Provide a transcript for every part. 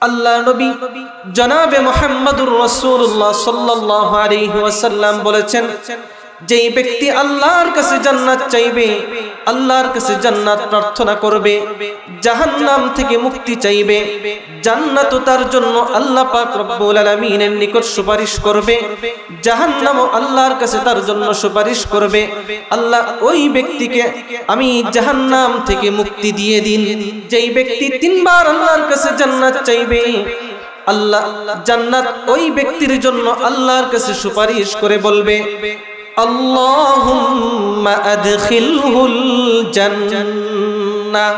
আল্লাহ নবী জনাবে মুহাম্মদুর রাসূলুল্লাহ সাল্লাল্লাহু আলাইহি ওয়াসাল্লাম বলেছেন, যেই ব্যক্তি আল্লাহর কাছে জান্নাত চাইবে, আল্লাহর কাছে জান্নাত প্রার্থনা করবে, জাহান্নাম থেকে মুক্তি চাইবে, জান্নাত তার জন্য আল্লাহ পাক রব্বুল আলামিনের নিকট সুপারিশ করবে, জাহান্নামও আল্লাহর কাছে তার জন্য সুপারিশ করবে। আল্লাহ ওই ব্যক্তিকে আমি জাহান্নাম থেকে মুক্তি দিয়ে দিন। যেই ব্যক্তি তিনবার আল্লাহর কাছে জান্নাত চাইবে, আল্লাহ জান্নাত ওই ব্যক্তির জন্য আল্লাহর কাছে সুপারিশ করে বলবে, আল্লাহুম্মা আদখিলহুল জান্নাহ।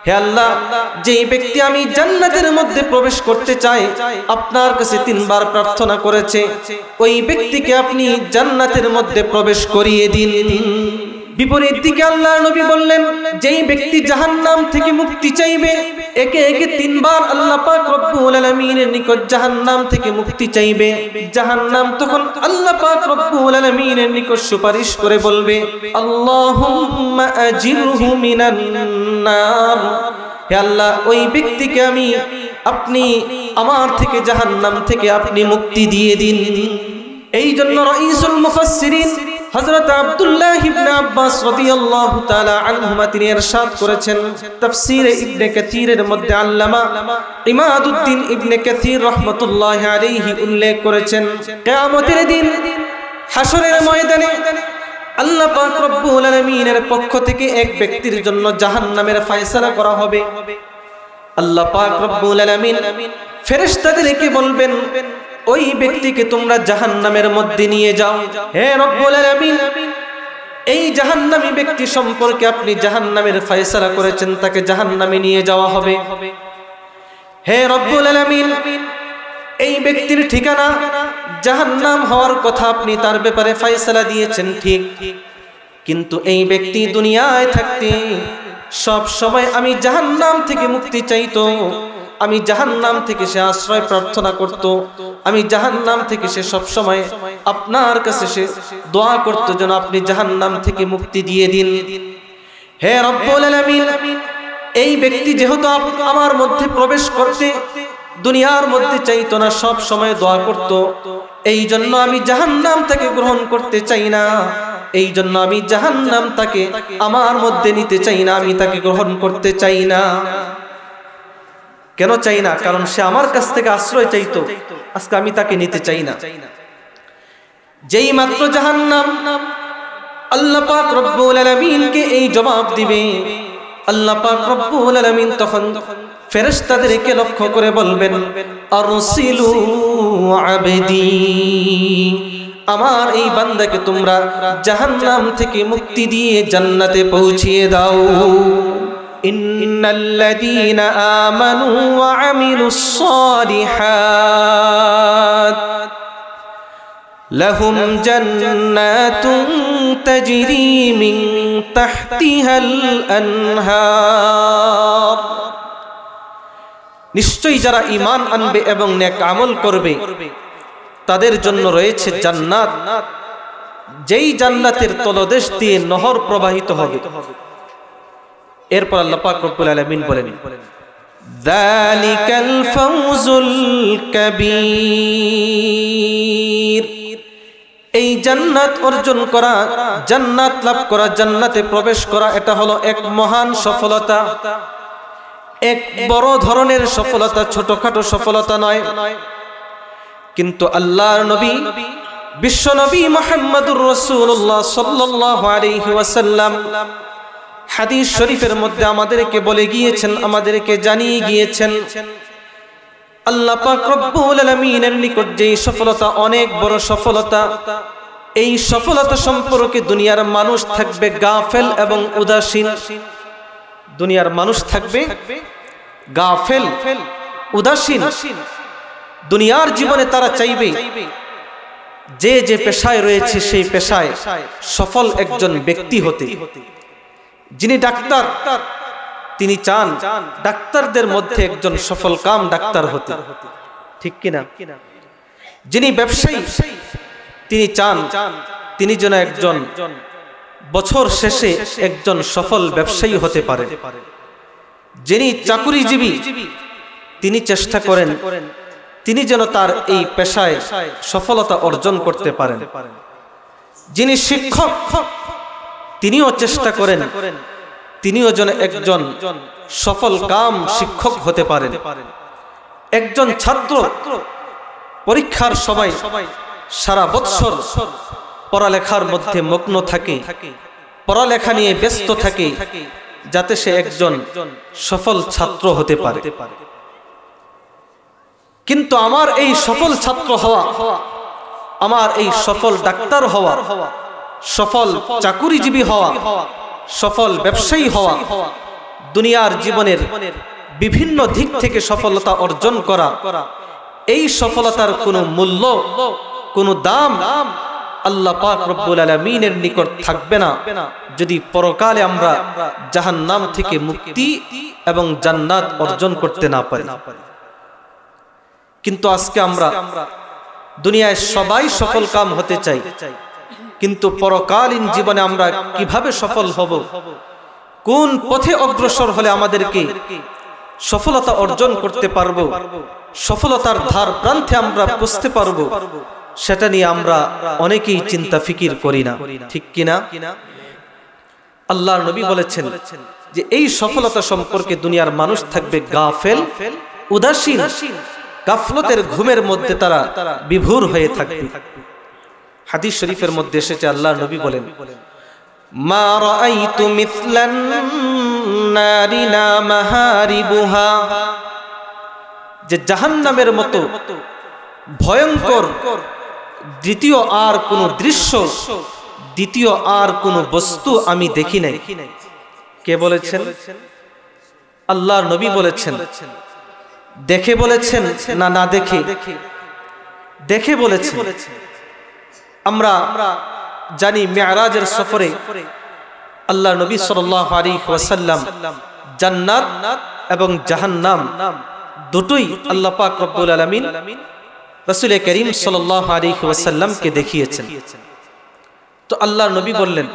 হে আল্লাহ, যেই ব্যক্তি আমি জান্নাতের মধ্যে প্রবেশ করতে চাই, আপনার কাছে তিনবার প্রার্থনা করেছে, ওই ব্যক্তিকে আপনি জান্নাতের মধ্যে প্রবেশ করিয়ে দিন। বিপরীত দিকে আল্লাহর নবী বললেন, যেই ব্যক্তি জাহান্নাম থেকে মুক্তি চাইবে, একে একে তিনবার আল্লাহ পাক রব্বুল আলামিনের নিকট জাহান্নাম থেকে মুক্তি চাইবে, জাহান্নাম তখন আল্লাহ পাক রব্বুল আলামিনের নিকট সুপারিশ করে বলবে, আল্লাহুম্মা আজিরহু মিনান নার। হে আল্লাহ, ওই ব্যক্তিকে আপনি আমার থেকে জাহান্নাম থেকে আপনি মুক্তি দিয়ে দিন। এই জন্য রাইসুল মুফাসসিরিন হযরত আব্দুল্লাহ ইবনে আব্বাস রাদিয়াল্লাহু তাআলা আনহুমা তিনি ইরশাদ করেছেন, তাফসীরে ইবনে কাসীরের মধ্যে আল্লামা ইমাদউদ্দিন ইবনে কাসীর রাহমাতুল্লাহি আলাইহি উল্লেখ করেছেন, কিয়ামতের দিন হাশরের ময়দানে আল্লাহ পাক রব্বুল আলামিনের পক্ষ থেকে এক ব্যক্তির জন্য জাহান্নামের ফয়সালা করা হবে। আল্লাহ পাক রব্বুল আলামিন ফেরেশতাদেরকে বলবেন, ওই ব্যক্তিকে তোমরা জাহান্নামের মধ্যে নিয়ে যাও। হে রব্বুল আলামিন, এই জাহান্নামী ব্যক্তি সম্পর্কে আপনি জাহান্নামের ফয়সালা করেছেন, তাকে জাহান্নামে নিয়ে যাওয়া হবে। হে রব্বুল আলামিন, এই ব্যক্তির ঠিকানা জাহান্নাম হওয়ার কথা আপনি তার ব্যাপারে ফয়সালা দিয়েছেন, ঠিক, কিন্তু এই ব্যক্তি দুনিয়ায় থাকতে সব সময় আমি জাহান্নাম থেকে মুক্তি চাইতো, আমি জাহান্নাম থেকে সে আশ্রয় প্রার্থনা করত, আমি জাহান্নাম থেকে সে সব সময় আপনার কাছে সে দোয়া করত যেন আপনি জাহান্নাম থেকে মুক্তি দিয়ে দিন। হে রব্বুল আলামিন, এই ব্যক্তি যেহেতু আমার মধ্যে প্রবেশ করতে দুনিয়ার মধ্যে চাইতো না, সব সময় দোয়া করত, এই জন্য আমি জাহান্নাম তাকে গ্রহণ করতে চাই না, এই জন্য আমি জাহান্নাম তাকে আমার মধ্যে নিতে চাই না, আমি তাকে গ্রহণ করতে চাই না। কেন চাই না? কারণ সে আমার কাছ থেকে আশ্রয় চাইতো, আজকে আমি তাকে নিতে চাই না। যেই মাত্র জাহান্নাম আল্লাহ পাক রব্বুল আলামিনকে এই জবাব দিবে, আল্লাহ পাক রব্বুল আলামিন তখন ফেরেশতাদেরকে লক্ষ্য করে বলবেন, আরসিলু আবদি, আমার এই বান্দাকে তোমরা জাহান্নাম থেকে মুক্তি দিয়ে জান্নাতে পৌঁছিয়ে দাও। ইন্নাল্লাযীনা আমানু ওয়া আমিলুস সালিহাত লাহুম জান্নাতুন তাজরি মিন তাহতিহাল আনহার। নিশ্চয়ই যারা ঈমান আনবে এবং নেক আমল করবে তাদের জন্য রয়েছে জান্নাত, যেই জান্নাতের তলদেশ দিয়ে নহর প্রবাহিত হবে। এরপর আল্লাহ পাক রব্বুল আলামিন বলেন, যালিকাল ফাওজুল কাবীর। এই জান্নাত অর্জন করা, জান্নাত লাভ করা, জান্নাতে প্রবেশ করা, এটা হলো এক মহান সফলতা, এক বড় ধরনের সফলতা, ছোটখাটো সফলতা নয়। কিন্তু আল্লাহর নবী বিশ্ব নবী মুহাম্মদুর রাসূলুল্লাহ সাল্লাল্লাহু আলাইহি ওয়াসাল্লাম হাদিস শরীফের মধ্যে আমাদেরকে বলে গিয়েছেন, আমাদেরকে জানিয়ে গিয়েছেন, আল্লাহ পাক রব্বুল আলামিনের নিকট যেই সফলতা অনেক বড় সফলতা, এই সফলতা সম্পর্কে দুনিয়ার মানুষ থাকবে গাফেল এবং উদাসীন। দুনিয়ার মানুষ থাকবে গাফেল, উদাসীন। দুনিয়ার জীবনে তারা চাইবে যে যে পেশায় রয়েছে সেই পেশায় সফল একজন ব্যক্তি হতে। যিনি ডাক্তার, তিনি চান ডাক্তারদের মধ্যে একজন সফল কাম ডাক্তার হতে, ঠিক কিনা? যিনি ব্যবসায়ী, তিনি চান তিনি যেন একজন বছর শেষে একজন সফল ব্যবসায়ী হতে পারে। যিনি চাকুরিজীবী, তিনি চেষ্টা করেন তিনি যেন তার এই পেশায় সফলতা অর্জন করতে পারেন। যিনি শিক্ষক তিনিও চেষ্টা করেন তিনিও যেন একজন সফল কাম শিক্ষক হতে পারেন। একজন ছাত্র পরীক্ষার সময় সারা বৎসর পড়ালেখার মধ্যে মগ্ন থাকে, পড়ালেখা নিয়ে ব্যস্ত থাকে, যাতে সে একজন সফল ছাত্র হতে পারে। কিন্তু আমার এই সফল ছাত্র হওয়া, আমার এই সফল ডাক্তার হওয়া, সফল চাকুরিজীবী হওয়া, সফল ব্যবসায়ী হওয়া, দুনিয়ার জীবনের বিভিন্ন দিক থেকে সফলতা অর্জন করা, এই সফলতার কোনো মূল্য, কোনো দাম আল্লাহ পাক রব্বুল আলামিনের নিকট থাকবে না যদি পরকালে আমরা জাহান্নাম থেকে মুক্তি এবং জান্নাত অর্জন করতে না পারি। কিন্তু আজকে আমরা দুনিয়ায় সবাই সফল কাম হতে চাই, কিন্তু পরকালীন জীবনে আমরা কিভাবে সফল হব, কোন পথে অগ্রসর হলে আমাদেরকে সফলতা অর্জন করতে পারবো, সফলতার ধার প্রান্তে আমরা পৌঁছতে পারবো, সেটা নিয়ে আমরা অনেকেই চিন্তা ফিকির করি না, ঠিক কিনা? আল্লাহর নবী বলেছেন যে এই সফলতা সম্পর্কে দুনিয়ার মানুষ থাকবে গাফেল, উদাসীন, গাফলতের ঘুমের মধ্যে তারা বিভোর হয়ে থাকবে। হাদিস শরীফের মধ্যে এসেছে আল্লাহর নবী বলেন, মা রাআইতু মিসলান নারিনা মাহারিবুহা, যে জাহান্নামের মতো ভয়ঙ্কর দ্বিতীয় আর কোন দৃশ্য, দ্বিতীয় আর কোন বস্তু আমি দেখি নাই। কে বলেছেন? আল্লাহর নবী বলেছেন। দেখে বলেছেন না না দেখে? দেখে বলেছেন। আমরা জানি মিরাজের সফরে আল্লাহর নবী সাল্লাল্লাহু আলাইহি ওয়াসাল্লাম জান্নাত এবং জাহান্নাম দুটোই আল্লাহ পাক রব্বুল আলামিন রাসূল করিম সাল্লাল্লাহু আলাইহি ওয়াসাল্লামকে দেখিয়েছেন। তো আল্লাহর নবী বললেন,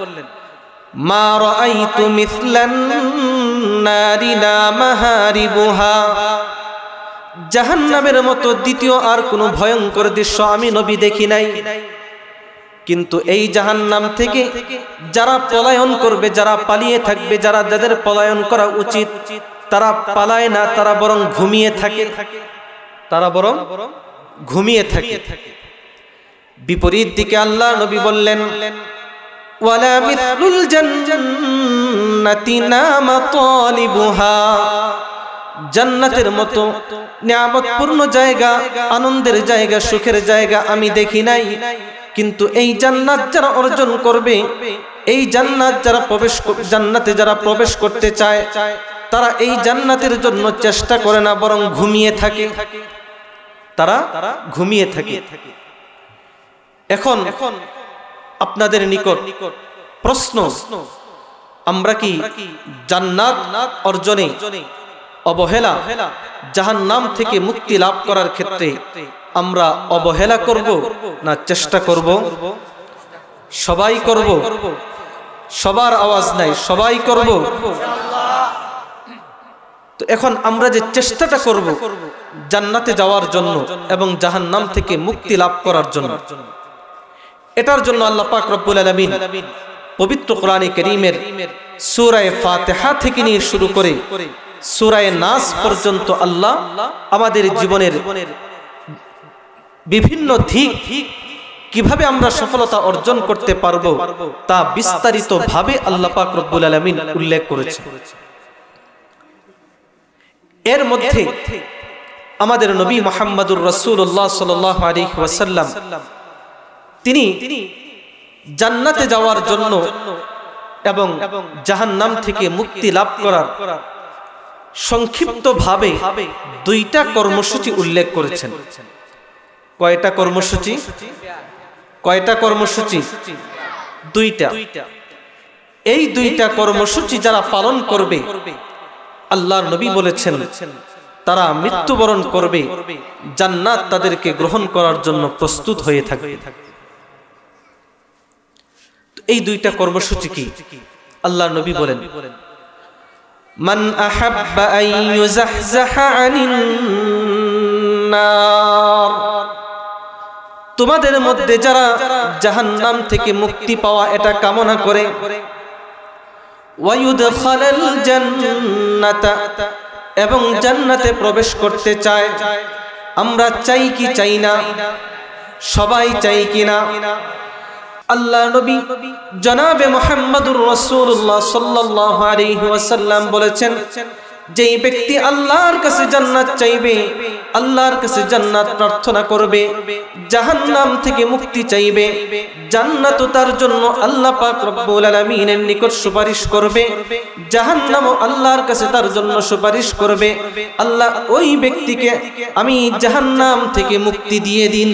মা রাআইতু মিসলান নারিনা মাহারিবুহা, জাহান্নামের মতো দ্বিতীয় আর কোনো ভয়ঙ্কর দৃশ্য আমি নবী দেখি নাই। কিন্তু এই জাহান্নাম থেকে যারা পলায়ন করবে, যারা পালিয়ে থাকবে, যারা যাদের পলায়ন করা উচিত তারা পালায় না, তারা বরং ঘুমিয়ে থাকে, তারা বরং ঘুমিয়ে থাকে। বিপরীত দিকে আল্লাহ নবী বললেন, ওয়ালা মিসলুল জান্নাতি নামা তালিবুহা, জান্নাতের মতো নিয়ামতপূর্ণ জায়গা, আনন্দের জায়গা, সুখের জায়গা আমি দেখি নাই। কিন্তু এই জান্নাত যারা অর্জন করবে, এই জান্নাত যারা জান্নাতে যারা প্রবেশ করতে চায়, তারা এই জান্নাতের জন্য চেষ্টা করে না, বরং ঘুমিয়ে থাকে, তারা ঘুমিয়ে থাকে। এখন আপনাদের নিকট প্রশ্ন, আমরা কি জান্নাত অর্জনে অবহেলা, জাহান্নাম থেকে মুক্তি লাভ করার ক্ষেত্রে আমরা অবহেলা করব না চেষ্টা করব? সবাই করব, সবার আওয়াজ নাই, সবাই করব। তো এখন আমরা যে চেষ্টাটা করব জান্নাতে যাওয়ার জন্য এবং জাহান্নাম থেকে মুক্তি লাভ করার জন্য, এটার জন্য আল্লাহ পাক রব্বুল আলামিন পবিত্র কোরআনে কারীমের সূরা ফাতিহা থেকে নিয়ে শুরু করে সূরা নাস পর্যন্ত আল্লাহ আমাদের জীবনের বিভিন্ন দিক কিভাবে আমরা সফলতা অর্জন করতে পারবো তা বিস্তারিত ভাবে আল্লাহ পাক রব্বুল আলামিন উল্লেখ করেছেন। এর মধ্যে আমাদের নবী মুহাম্মদুর রাসূলুল্লাহ সাল্লাল্লাহু আলাইহি ওয়াসাল্লাম তিনি জান্নাতে যাওয়ার জন্য এবং জাহান্নাম থেকে মুক্তি লাভ করার সংক্ষিপ্ত ভাবে দুইটা কর্মসূচি উল্লেখ করেছেন। কয়টা কর্মসূচি? কয়টা কর্মসূচি? দুইটা। এই দুইটা কর্মসূচি যারা পালন করবে, আল্লাহর নবী বলেছেন তারা মৃত্যুবরণ করবে, জান্নাত তাদেরকে গ্রহণ করার জন্য প্রস্তুত হয়ে থাকবে। এই দুইটা কর্মসূচি কি? আল্লাহর নবী বলেন, মান আহাব্বা আন ইউযাহযাহা আনিন নার, তোমাদের মধ্যে যারা জাহান্নাম থেকে মুক্তি পাওয়া এটা কামনা করে, ওয়া ইউদখালাল জান্নাতা, এবং জান্নাতে প্রবেশ করতে চায়। আমরা চাই কি চাই না? সবাই চাই কিনা? আল্লাহ নবী জনাবে মুহাম্মদুর রাসূলুল্লাহ সাল্লাল্লাহু আলাইহি ওয়াসাল্লাম বলেছেন, যেই ব্যক্তি আল্লাহর কাছে জান্নাত চাইবে, আল্লাহর কাছে জান্নাত প্রার্থনা করবে, জাহান্নাম থেকে মুক্তি চাইবে, জান্নাতও তার জন্য আল্লাহ পাক রব্বুল আলামিনের নিকট সুপারিশ করবে, জাহান্নামও আল্লাহর কাছে তার জন্য সুপারিশ করবে। আল্লাহ ওই ব্যক্তিকে আমি জাহান্নাম থেকে মুক্তি দিয়ে দিন।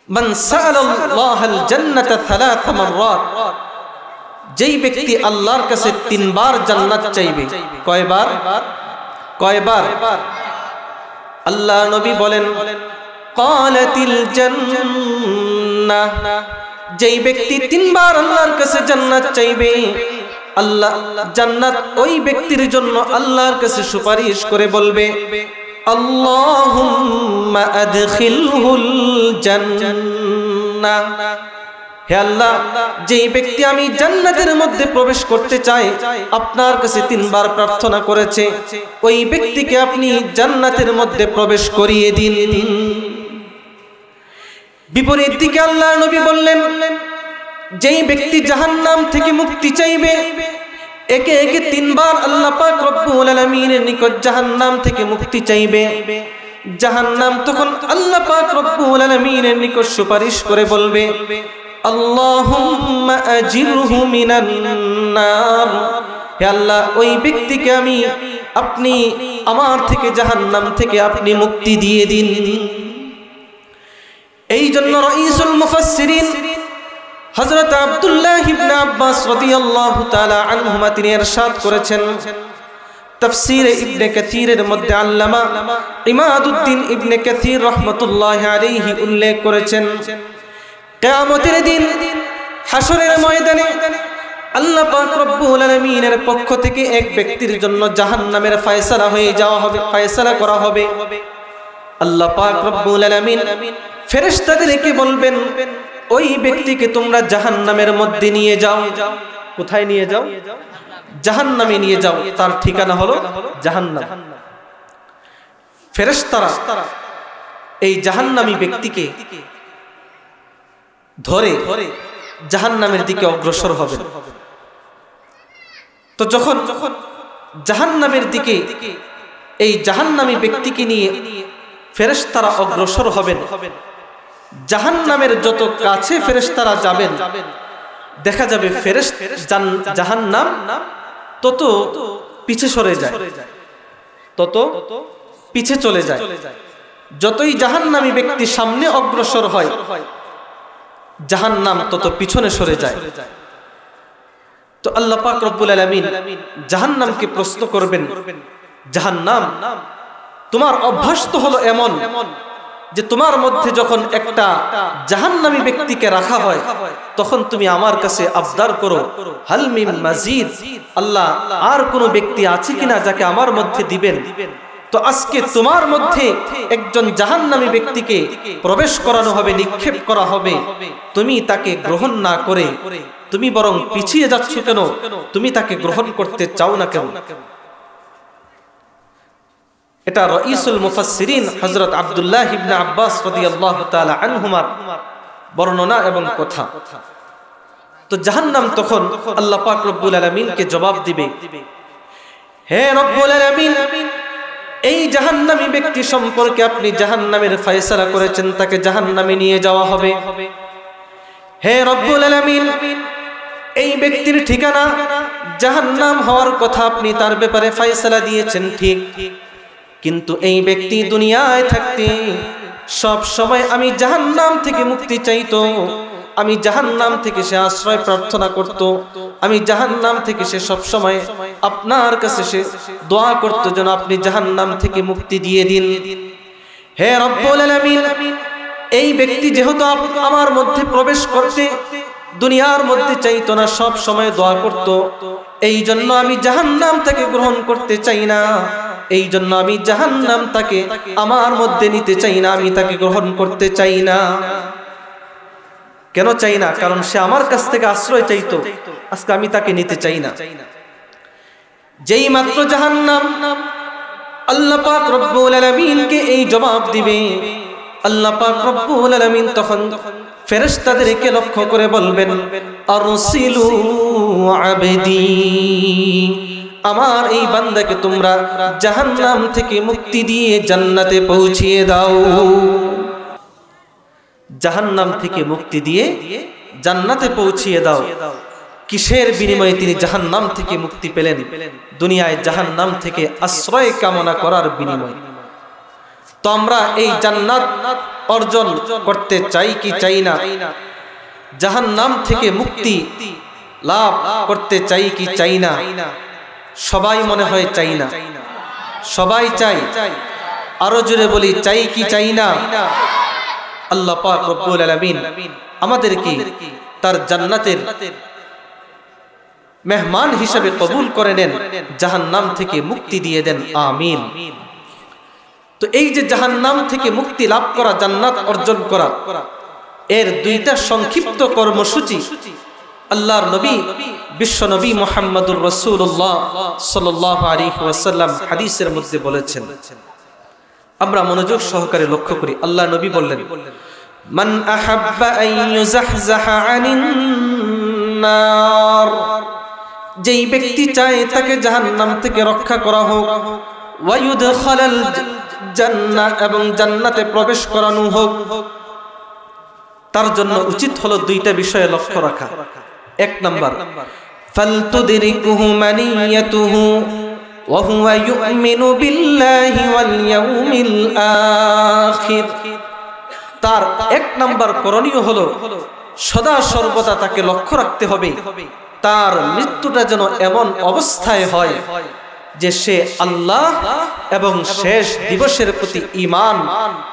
মান সাআলাল্লাহাল জান্নাতা সালাসা মাররাত, যেই ব্যক্তি আল্লাহর কাছে 3 বার জান্নাত চাইবে। কয়বার? কয়বার? আল্লাহ নবী বলেন, ক্বালাতিল জান্নাহ, যেই ব্যক্তি 3 বার আল্লাহর কাছে জান্নাত চাইবে, আল্লাহ জান্নাত ওই ব্যক্তির জন্য আল্লাহর কাছে সুপারিশ করে বলবে, আল্লাহুম্মা আদখিলহুল জান্নাহ, হে আল্লাহ, যেই ব্যক্তি আমি জান্নাতের মধ্যে প্রবেশ করতে চাই, আপনার কাছে 3 বার প্রার্থনা করেছে, ওই ব্যক্তিকে আপনি জান্নাতের মধ্যে প্রবেশ করিয়ে দিন। বিপরীত দিকে আল্লাহ নবী বললেন, যেই ব্যক্তি জাহান্নাম থেকে মুক্তি চাইবে, একে একে 3 বার আল্লাহ পাক রব্বুল আলামিনের নিকট জাহান্নাম থেকে মুক্তি চাইবে, জাহান্নাম তখন আল্লাহ পাক রব্বুল আলামিনের নিকট সুপারিশ করে বলবে, আল্লাহুম্মা আজিরহু মিনান নার, হে আল্লাহ, ওই ব্যক্তিকে আপনি আমার থেকে জাহান্নাম থেকে আপনি মুক্তি দিয়ে দিন। এই জন্য রাইসুল মুফাসসিরিন হযরত আব্দুল্লাহ ইবনে আব্বাস রাদিয়াল্লাহু তাআলা আনহুমা তিনি ইরশাদ করেছেন, তাফসীরে ইবনে কাসীরের মধ্যে আল্লামা ইমাদউদ্দিন ইবনে কাসীর রাহমাতুল্লাহি আলাইহি উল্লেখ করেছেন, কিয়ামতের দিন হাসরের ময়দানে আল্লাহ পাক রব্বুল আলামিনের পক্ষ থেকে এক ব্যক্তির জন্য জাহান্নামের ফয়সালা হয়ে যাওয়া হবে, ফয়সালা করা হবে। আল্লাহ পাক রব্বুল আলামিন ফেরেশতাদেরকে বলবেন, ওই ব্যক্তিকে তোমরা জাহান্নামের মধ্যে নিয়ে যাও। কোথায় নিয়ে যাও? জাহান্নামে নিয়ে যাও, তার ঠিকানা হলো জাহান্নাম। ফেরেশতারা এই জাহান্নামী ব্যক্তিকে ধরে জাহান্নামের দিকে অগ্রসর হবে। তো যখন জাহান্নামের দিকে এই জাহান্নামী ব্যক্তিকে নিয়ে ফেরেশতারা অগ্রসর হবেন, জাহান্নামের যত কাছে ফেরেশতারা যাবেন, দেখা যাবে জাহান্নাম তত পিছে সরে যায়, তত পিছে চলে যায়। যতই জাহান্নামী ব্যক্তি সামনে অগ্রসর হয়, জাহান্নাম তত পিছনে সরে যায়। তো আল্লাহ পাক রব্বুল আলামিন জাহান্নামকে প্রশ্ন করবেন, জাহান্নাম, তোমার অভ্যাস তো হলো এমন যে তোমার মধ্যে যখন একটা জাহান্নামী ব্যক্তিকে রাখা হয়, তখন তুমি আমার কাছে আবদার করো, হাল মিন মাজিদ, আল্লাহ আর কোনো ব্যক্তি আছে কিনা যাকে আমার মধ্যে দিবেন। তো আজকে তোমার মধ্যে একজন জাহান্নামী ব্যক্তিকে প্রবেশ করানো হবে, নিক্ষেপ করা হবে, তুমি তাকে গ্রহণ না করে তুমি বরং পিছিয়ে যাচ্ছ কেন? তুমি তাকে গ্রহণ করতে চাও না কেন? এটা রাইসুল মুফাসসিরিন হযরত আব্দুল্লাহ ইবনে আব্বাস রাদিয়াল্লাহু তাআলা আনহুমার বর্ণনা এবং কথা। তো জাহান্নাম তখন আল্লাহ পাক রব্বুল আলামিনকে জবাব দিবে, হে রব্বুল আলামিন, এই জাহান্নামী ব্যক্তি সম্পর্কে আপনি জাহান্নামের ফয়সালা করেছেন, তাকে জাহান্নামে নিয়ে যাওয়া হবে। হে রব্বুল আলামিন, এই ব্যক্তির ঠিকানা জাহান্নাম হওয়ার কথা আপনি তার ব্যাপারে ফয়সালা দিয়েছেন ঠিক, কিন্তু এই ব্যক্তি দুনিয়ায় থাকতে সব সময় আমি জাহান্নাম থেকে মুক্তি চাইতো, আমি জাহান্নাম থেকে সে আশ্রয় প্রার্থনা করত, আমি জাহান্নাম থেকে সে সব সময় আপনার কাছে সে দোয়া করত যেন আপনি জাহান্নাম থেকে মুক্তি দিয়ে দিন। হে রব্বুল আলামিন, এই ব্যক্তি যেহেতু আমার মধ্যে প্রবেশ করতে দুনিয়ার মধ্যে চাইতো না, সব সময় দোয়া করত, এই জন্য আমি জাহান্নাম থেকে গ্রহণ করতে চাই না, এই জন্য আমি জাহান্নাম তাকে আমার মধ্যে নিতে চাই না, আমি তাকে গ্রহণ করতে চাই না। কেন চাই না? কারণ সে আমার কাছ থেকে আশ্রয় চাইতো, আজকে আমি তাকে নিতে চাই না। যেই মাত্র জাহান্নাম আল্লাহ পাক রব্বুল আলামিনকে এই জবাব দিবে, আল্লাহ পাক রব্বুল আলামিন তখন ফেরেশতাদেরকে লক্ষ্য করে বলবেন, আরসিলু আবদি, আমার এই বান্দাকে তোমরা জাহান্নাম থেকে মুক্তি দিয়ে জান্নাতে পৌঁছিয়ে দাও। জাহান্নাম থেকে মুক্তি দিয়ে জান্নাতে পৌঁছিয়ে দাও। কিসের বিনিময়ে তিনি জাহান্নাম থেকে মুক্তি পেলেন? দুনিয়ায় জাহান্নাম থেকে আশ্রয় কামনা করার বিনিময়ে। তো আমরা এই জান্নাত অর্জন করতে চাই কি চাই না? জাহান্নাম থেকে মুক্তি লাভ করতে চাই কি চাই না? সবাই মনে হয় চাই না, সবাই চাই। আরো জোরে বলি, চাই কি চাই না? আল্লাহ পাক রব্বুল আলামিন আমাদেরকে তার জান্নাতের মেহমান হিসেবে কবুল করে নেন, জাহান্নাম থেকে মুক্তি দিয়ে দেন, আমিন। তো এই যে জাহান্নাম থেকে মুক্তি লাভ করা, জান্নাত অর্জন করা, এর দুইটা সংক্ষিপ্ত কর্মসূচি আল্লাহর নবী বিশ্ব নবী মুহাম্মদুর রাসূলুল্লাহ সাল্লাল্লাহু আলাইহি ওয়াসাল্লাম হাদিসের মধ্যে বলেছেন। আমরা মনোযোগ সহকারে লক্ষ্য করি। আল্লাহ নবী বললেন, মান আহাব্বা আন ইউজাহজাহা আনিন নার, যেই ব্যক্তি চায় তাকে জাহান্নাম থেকে রক্ষা করা হোক, ওয়া ইউদখালাল জান্নাহ, এবং জান্নাতে প্রবেশ করানো হোক, তার জন্য উচিত হলো দুইটা বিষয়ে লক্ষ্য রাখা। এক নাম্বার, ফালতুদরিকুহু মানিয়াতুহু ওয়া হুয়া ইউমিনু বিল্লাহি ওয়াল ইয়াউমিল আখির। তার এক নাম্বার করণীয় হলো সদা সর্বদা তাকে লক্ষ্য রাখতে হবে তার মৃত্যুটা যেন এমন অবস্থায় হয় যে সে আল্লাহ এবং শেষ দিবসের প্রতি ঈমান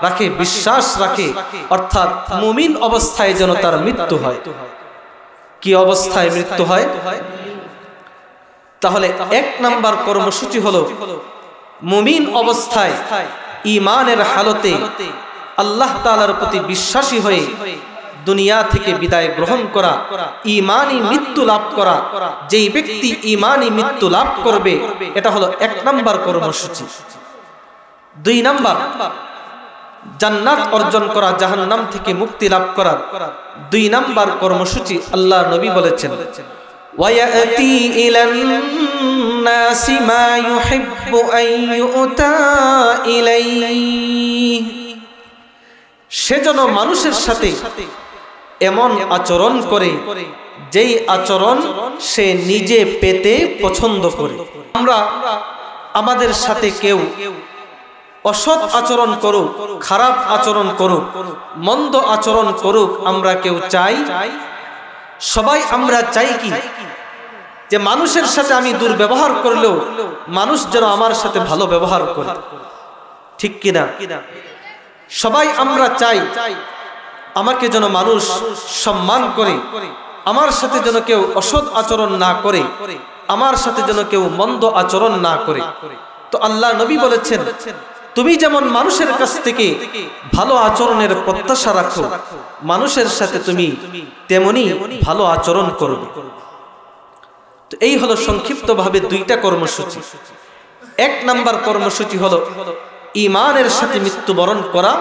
রাখে, বিশ্বাস রাখে, অর্থাৎ মুমিন অবস্থায় যেন তার মৃত্যু হয়। কি অবস্থায় মৃত্যু হয়? তাহলে এক নাম্বার কর্মসূচি হলো মুমিন অবস্থায় ঈমানের হালতে আল্লাহ তাআলার প্রতি বিশ্বাসী হয়ে দুনিয়া থেকে বিদায় গ্রহণ করা, ঈমানি মৃত্যু লাভ করা। যেই ব্যক্তি ঈমানি মৃত্যু লাভ করবে, এটা হলো এক নাম্বার কর্মসূচি। দুই নাম্বার, জান্নাত অর্জন করা, জাহান্নাম থেকে মুক্তি লাভ করার দুই নাম্বার কর্মসূচি আল্লাহ নবী বলেছেন, ওয়ায়াতি ইলান নাসি মা ইউহিব্বু আন ইউতা ইলাইহি, সেজন্য মানুষের সাথে এমন আচরণ করে যেই আচরণ সে নিজে পেতে পছন্দ করে। আমরা আমাদের সাথে কেউ অসৎ আচরণ করুক, খারাপ আচরণ করুক, মন্দ আচরণ করুক, আমরা কেউ চাই? সবাই আমরা চাই কি যে মানুষের সাথে আমি দুর্ব্যবহার করলেও মানুষ যেন আমার সাথে ভালো ব্যবহার করে, ঠিক কিনা? সবাই আমরা চাই আমাকে যেন মানুষ সম্মান করে, আমার সাথে যেন কেউ অসৎ আচরণ না করে, আমার সাথে যেন কেউ মন্দ আচরণ না করে। তো আল্লাহ নবী বলেছেন, তুমি যেমন মানুষের কাছ থেকে ভালো আচরণের প্রত্যাশা রাখো, মানুষের সাথে তুমি তেমনি ভালো আচরণ করবে। তো এই হলো সংক্ষিপ্তভাবে দুইটা কর্মসূচি। এক নাম্বার কর্মসূচি হলো ঈমানের সাথে মৃত্যুবরণ করা।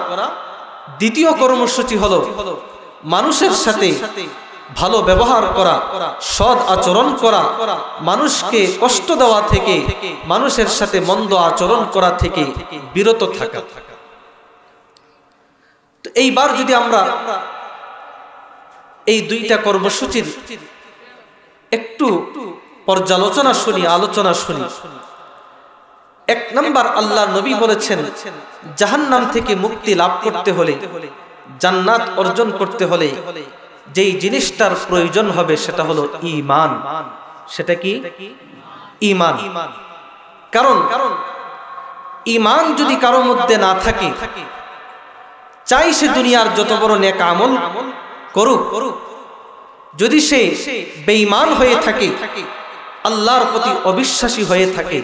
দ্বিতীয় কর্মসূচি হলো মানুষের সাথে ভালো ব্যবহার করা, সৎ আচরণ করা, মানুষকে কষ্ট দেওয়া থেকে, মানুষের সাথে মন্দ আচরণ করা থেকে বিরত থাকা। তো এইবার যদি আমরা এই দুইটা কর্মসূচির একটু পর্যালোচনা শুনি, আলোচনা শুনি। এক নাম্বার, আল্লাহ নবী বলেছেন জাহান্নাম থেকে মুক্তি লাভ করতে হলে, জান্নাত অর্জন করতে হলে যেই জিনিসটার প্রয়োজন হবে সেটা হলো ঈমান। সেটা কি? ঈমান। কারণ ঈমান যদি কারো মধ্যে না থাকে, চাই সে দুনিয়ার যত বড় নেক আমল করুক, যদি সে বেঈমান হয়ে থাকে, আল্লাহর প্রতি অবিশ্বাসী হয়ে থাকে,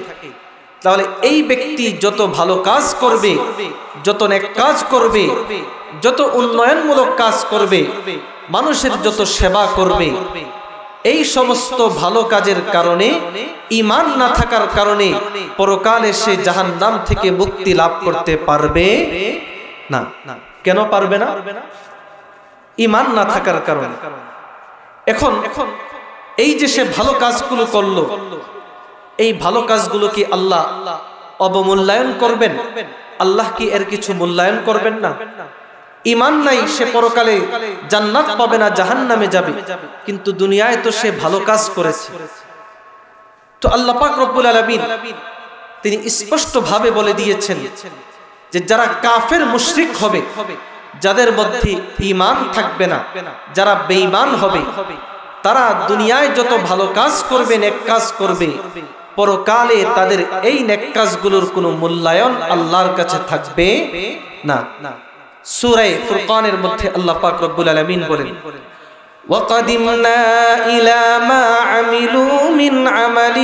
তাহলে এই ব্যক্তি যত ভালো কাজ করবে, যত নেক কাজ করবে, যত উন্নয়নমূলক কাজ করবে, মানুষের যত সেবা করবে, এই সমস্ত ভালো কাজের কারণে, ঈমান না থাকার কারণে পরকালে সে জাহান্নাম থেকে মুক্তি লাভ করতে পারবে না। কেন পারবে না? ঈমান না থাকার কারণে। এখন এই যে সে ভালো কাজগুলো করলো, এই ভালো কাজগুলো কি আল্লাহ অবমূল্যায়ন করবেন? আল্লাহ কি এর কিছু মূল্যায়ন করবেন না? ঈমান নাই, সে পরকালে জান্নাত পাবে না, জাহান্নামে যাবে। কিন্তু দুনিয়ায় তো সে ভালো কাজ করেছে। তো আল্লাহ পাক রব্বুল আলামিন তিনি স্পষ্ট ভাবে বলে দিয়েছেন যে যারা কাফের মুশরিক হবে, যাদের মধ্যে ঈমান থাকবে না, যারা বেঈমান হবে, তারা দুনিয়ায় যত ভালো কাজ করবে, নেক কাজ করবে, পরকালে তাদের এই নেক কাজগুলোর কোনো মূল্যায়ন আল্লাহর কাছে থাকবে না। সূরা ফুরকানের মধ্যে আল্লাহ পাক রব্বুল আলামিন বলেন, وَقَدِمْنَا إِلَى مَا عَمِلُوا مِنْ عَمَلٍ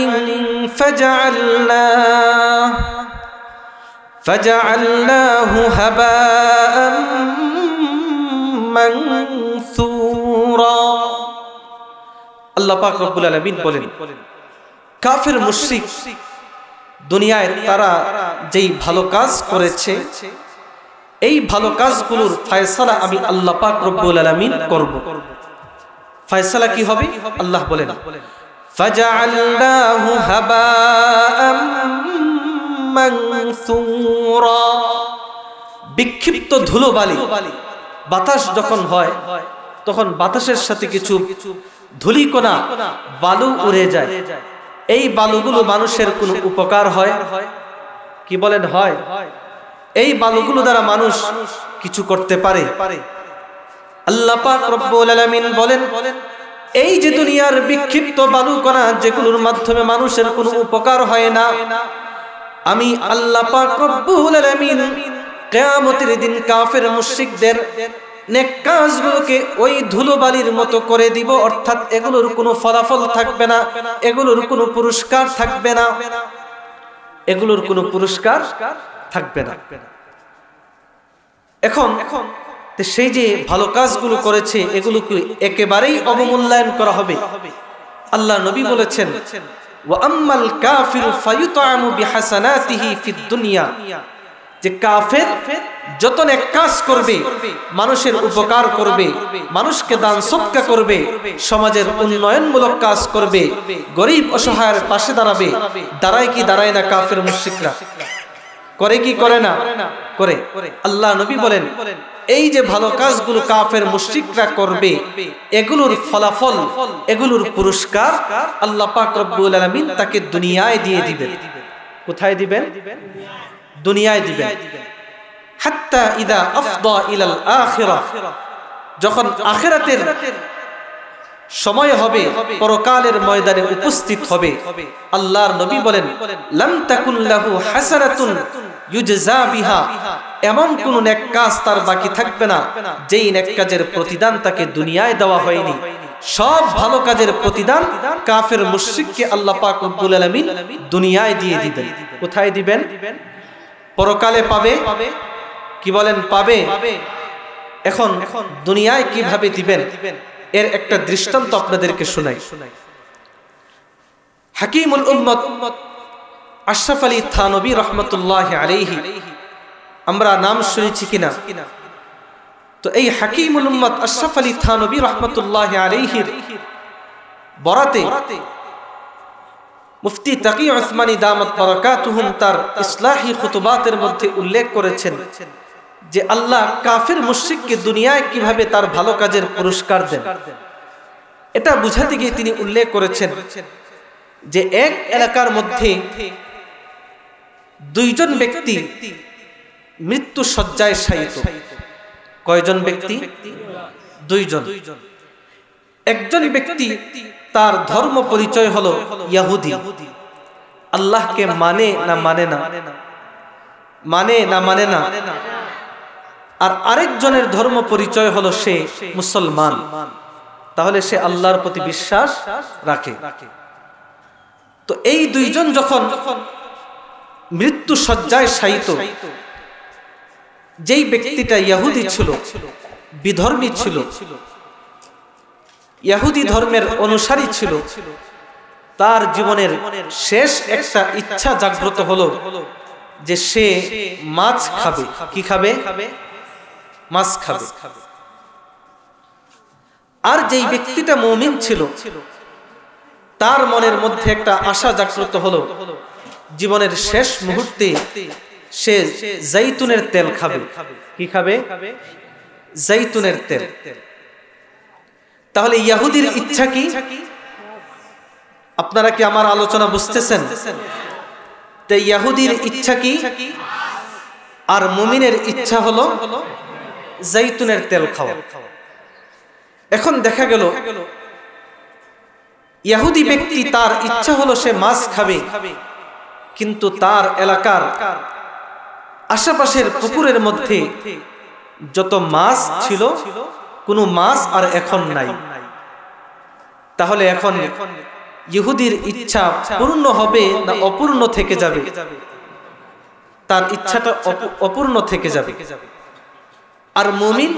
فَجَعَلْنَاهُ هَبَاءً مَنْثُورًا। আল্লাহ পাক রব্বুল আলামিন বলেন, কাফের মুশরিক দুনিয়ায় তারা যেই ভালো কাজ করেছে, এই ভালো কাজগুলোর ফয়সালা আমি আল্লাহ পাক রব্বুল আলামিন করব। ফয়সালা কি হবে? আল্লাহ বলেন, ফাজআলনাহু হাবাআম মানসুরা। বিক্ষিপ্ত ধুলোবালি, বাতাস যখন হয় তখন বাতাসের সাথে কিছু ধূলিকণা, বালু উড়ে যায়। এই বালুগুলো মানুষের কোনো উপকার হয়? কি বলেন হয়? এই বালুগুলো দ্বারা মানুষ কিছু করতে পারে? আল্লাহ পাক রব্বুল আলামিন বলেন, এই যে দুনিয়ার বিক্ষিপ্ত বালুকণা যেগুলোর মাধ্যমে মানুষের কোনো উপকার হয় না, আমি আল্লাহ পাক রব্বুল আলামিন কিয়ামতের দিন কাফের মুশরিকদের নেক কাজগুলোকে ওই ধুলোবালির মতো করে দিব। অর্থাৎ এগুলোর কোনো ফলাফল থাকবে না, এগুলোর কোনো পুরস্কার থাকবে না, এগুলোর কোনো পুরস্কার থাকবে না। এখন সেই যে ভালো কাজগুলো করেছে, এগুলোকে একেবারেই অবমূল্যায়ন করা হবে। আল্লাহ নবী বলেছেন, ওয়া আম্মাল কাফিরু ফায়ুতআমু বিহাসানাতিহি ফিদ দুনিয়া, যে কাফের যত নেক কাজ করবে, মানুষের উপকার করবে, মানুষকে দান সদকা করবে, সমাজের উন্নয়নমূলক কাজ করবে, গরিব অসহায়ের পাশে দাঁড়াবে। দাঁড়ায় কি দাঁড়ায় না কাফের মুশরিকরা? করে কি করে না? করে। আল্লাহ নবী বলেন, এই যে ভালো কাজগুলো কাফের মুশরিকরা করবে, এগুলোর ফলাফল, এগুলোর পুরস্কার আল্লাহ পাক রব্বুল আলামিন তাকে দুনিয়ায় দিয়ে দিবেন। কোথায় দিবেন? দুনিয়ায় দিবেন। হাত্তা ইদা আফদা ইলাল আখিরাহ, যখন আখিরাতের সময় হবে, পরকালের ময়দানে উপস্থিত হবে, আল্লাহর নবী বলেন, লাম তাকুন লাহু হাসানাতুন ইউজজা বিহা, এমন কোন নেক কাজ তার বাকি থাকবে না যেই নেক কাজের প্রতিদান তাকে দুনিয়ায় দেওয়া হয়নি। সব ভালো কাজের প্রতিদান কাফের মুশরিককে আল্লাহ পাক রব্বুল আলামিন দুনিয়ায় দিয়ে দিবেন। কোথায় দিবেন? পরকালে পাবে। কি বলেন? পাবে। এখন দুনিয়ায় কিভাবে দিবেন এর একটা দৃষ্টান্ত আপনাদেরকে শোনাই। হাকিমুল উম্মত আশরাফ আলী থানভী রাহমাতুল্লাহি আলাইহি, আমরা নাম শুনেছি কিনা? তো এই হাকিমুল উম্মত আশরাফ আলী থানভী রাহমাতুল্লাহি আলাইহির বরাতে মুফতি তাকি উসমানী দামাত বারাকাতুহুম তার ইসলাহি খুতুবাতের মধ্যে উল্লেখ করেছেন যে আল্লাহ কাফের মুশরিককে দুনিয়ায় কিভাবে তার ভালো কাজের পুরস্কার দেন। এটা বুঝাতে গিয়ে তিনি উল্লেখ করেছেন যে এক এলাকার মধ্যে দুইজন ব্যক্তি মৃত্যু শয্যায় শায়িত। কয়জন ব্যক্তি? দুইজন। একজন ব্যক্তি তার ধর্ম পরিচয় হলো ইহুদি, আল্লাহকে মানে না মানে না, মানে না মানে না। আর আরেকজনের ধর্ম পরিচয় হলো সে মুসলমান। তাহলে সে আল্লাহর প্রতি বিশ্বাস রাখে। তো এই দুইজন যখন মৃত্যু শয্যায় শায়িত, যেই ব্যক্তিটা ইহুদি ছিল, বিধর্মী ছিল, ইহুদি ধর্মের অনুসারী ছিল, তার জীবনের শেষ একটা ইচ্ছা জাগ্রত হলো যে সে মাছ খাবে। কি খাবে? মাছ খাবে। আর যেই ব্যক্তিটা মুমিন ছিল, তার মনের মধ্যে একটা আশা জাগ্রত হলো, জীবনের শেষ মুহূর্তে সে জাইতুনের তেল খাবে। কি খাবে? জাইতুনের তেল। তাহলে ইহুদির ইচ্ছা কি? আপনারা কি আমার আলোচনা বুঝতেছেন? তো ইহুদির ইচ্ছা কি আর মুমিনের ইচ্ছা হলো জাইতুনের তেল খাওয়া। এখন দেখা গেল ইহুদি ব্যক্তি তার ইচ্ছা হলো সে মাছ খাবে, কিন্তু তার এলাকার আশেপাশের পুকুরের মধ্যে যত মাছ ছিল কোনো মাছ আর এখন নাই। তাহলে এখন ইহুদির ইচ্ছা পূর্ণ হবে না অপূর্ণ থেকে যাবে? তার ইচ্ছাটা অপূর্ণ থেকে যাবে। আর মুমিন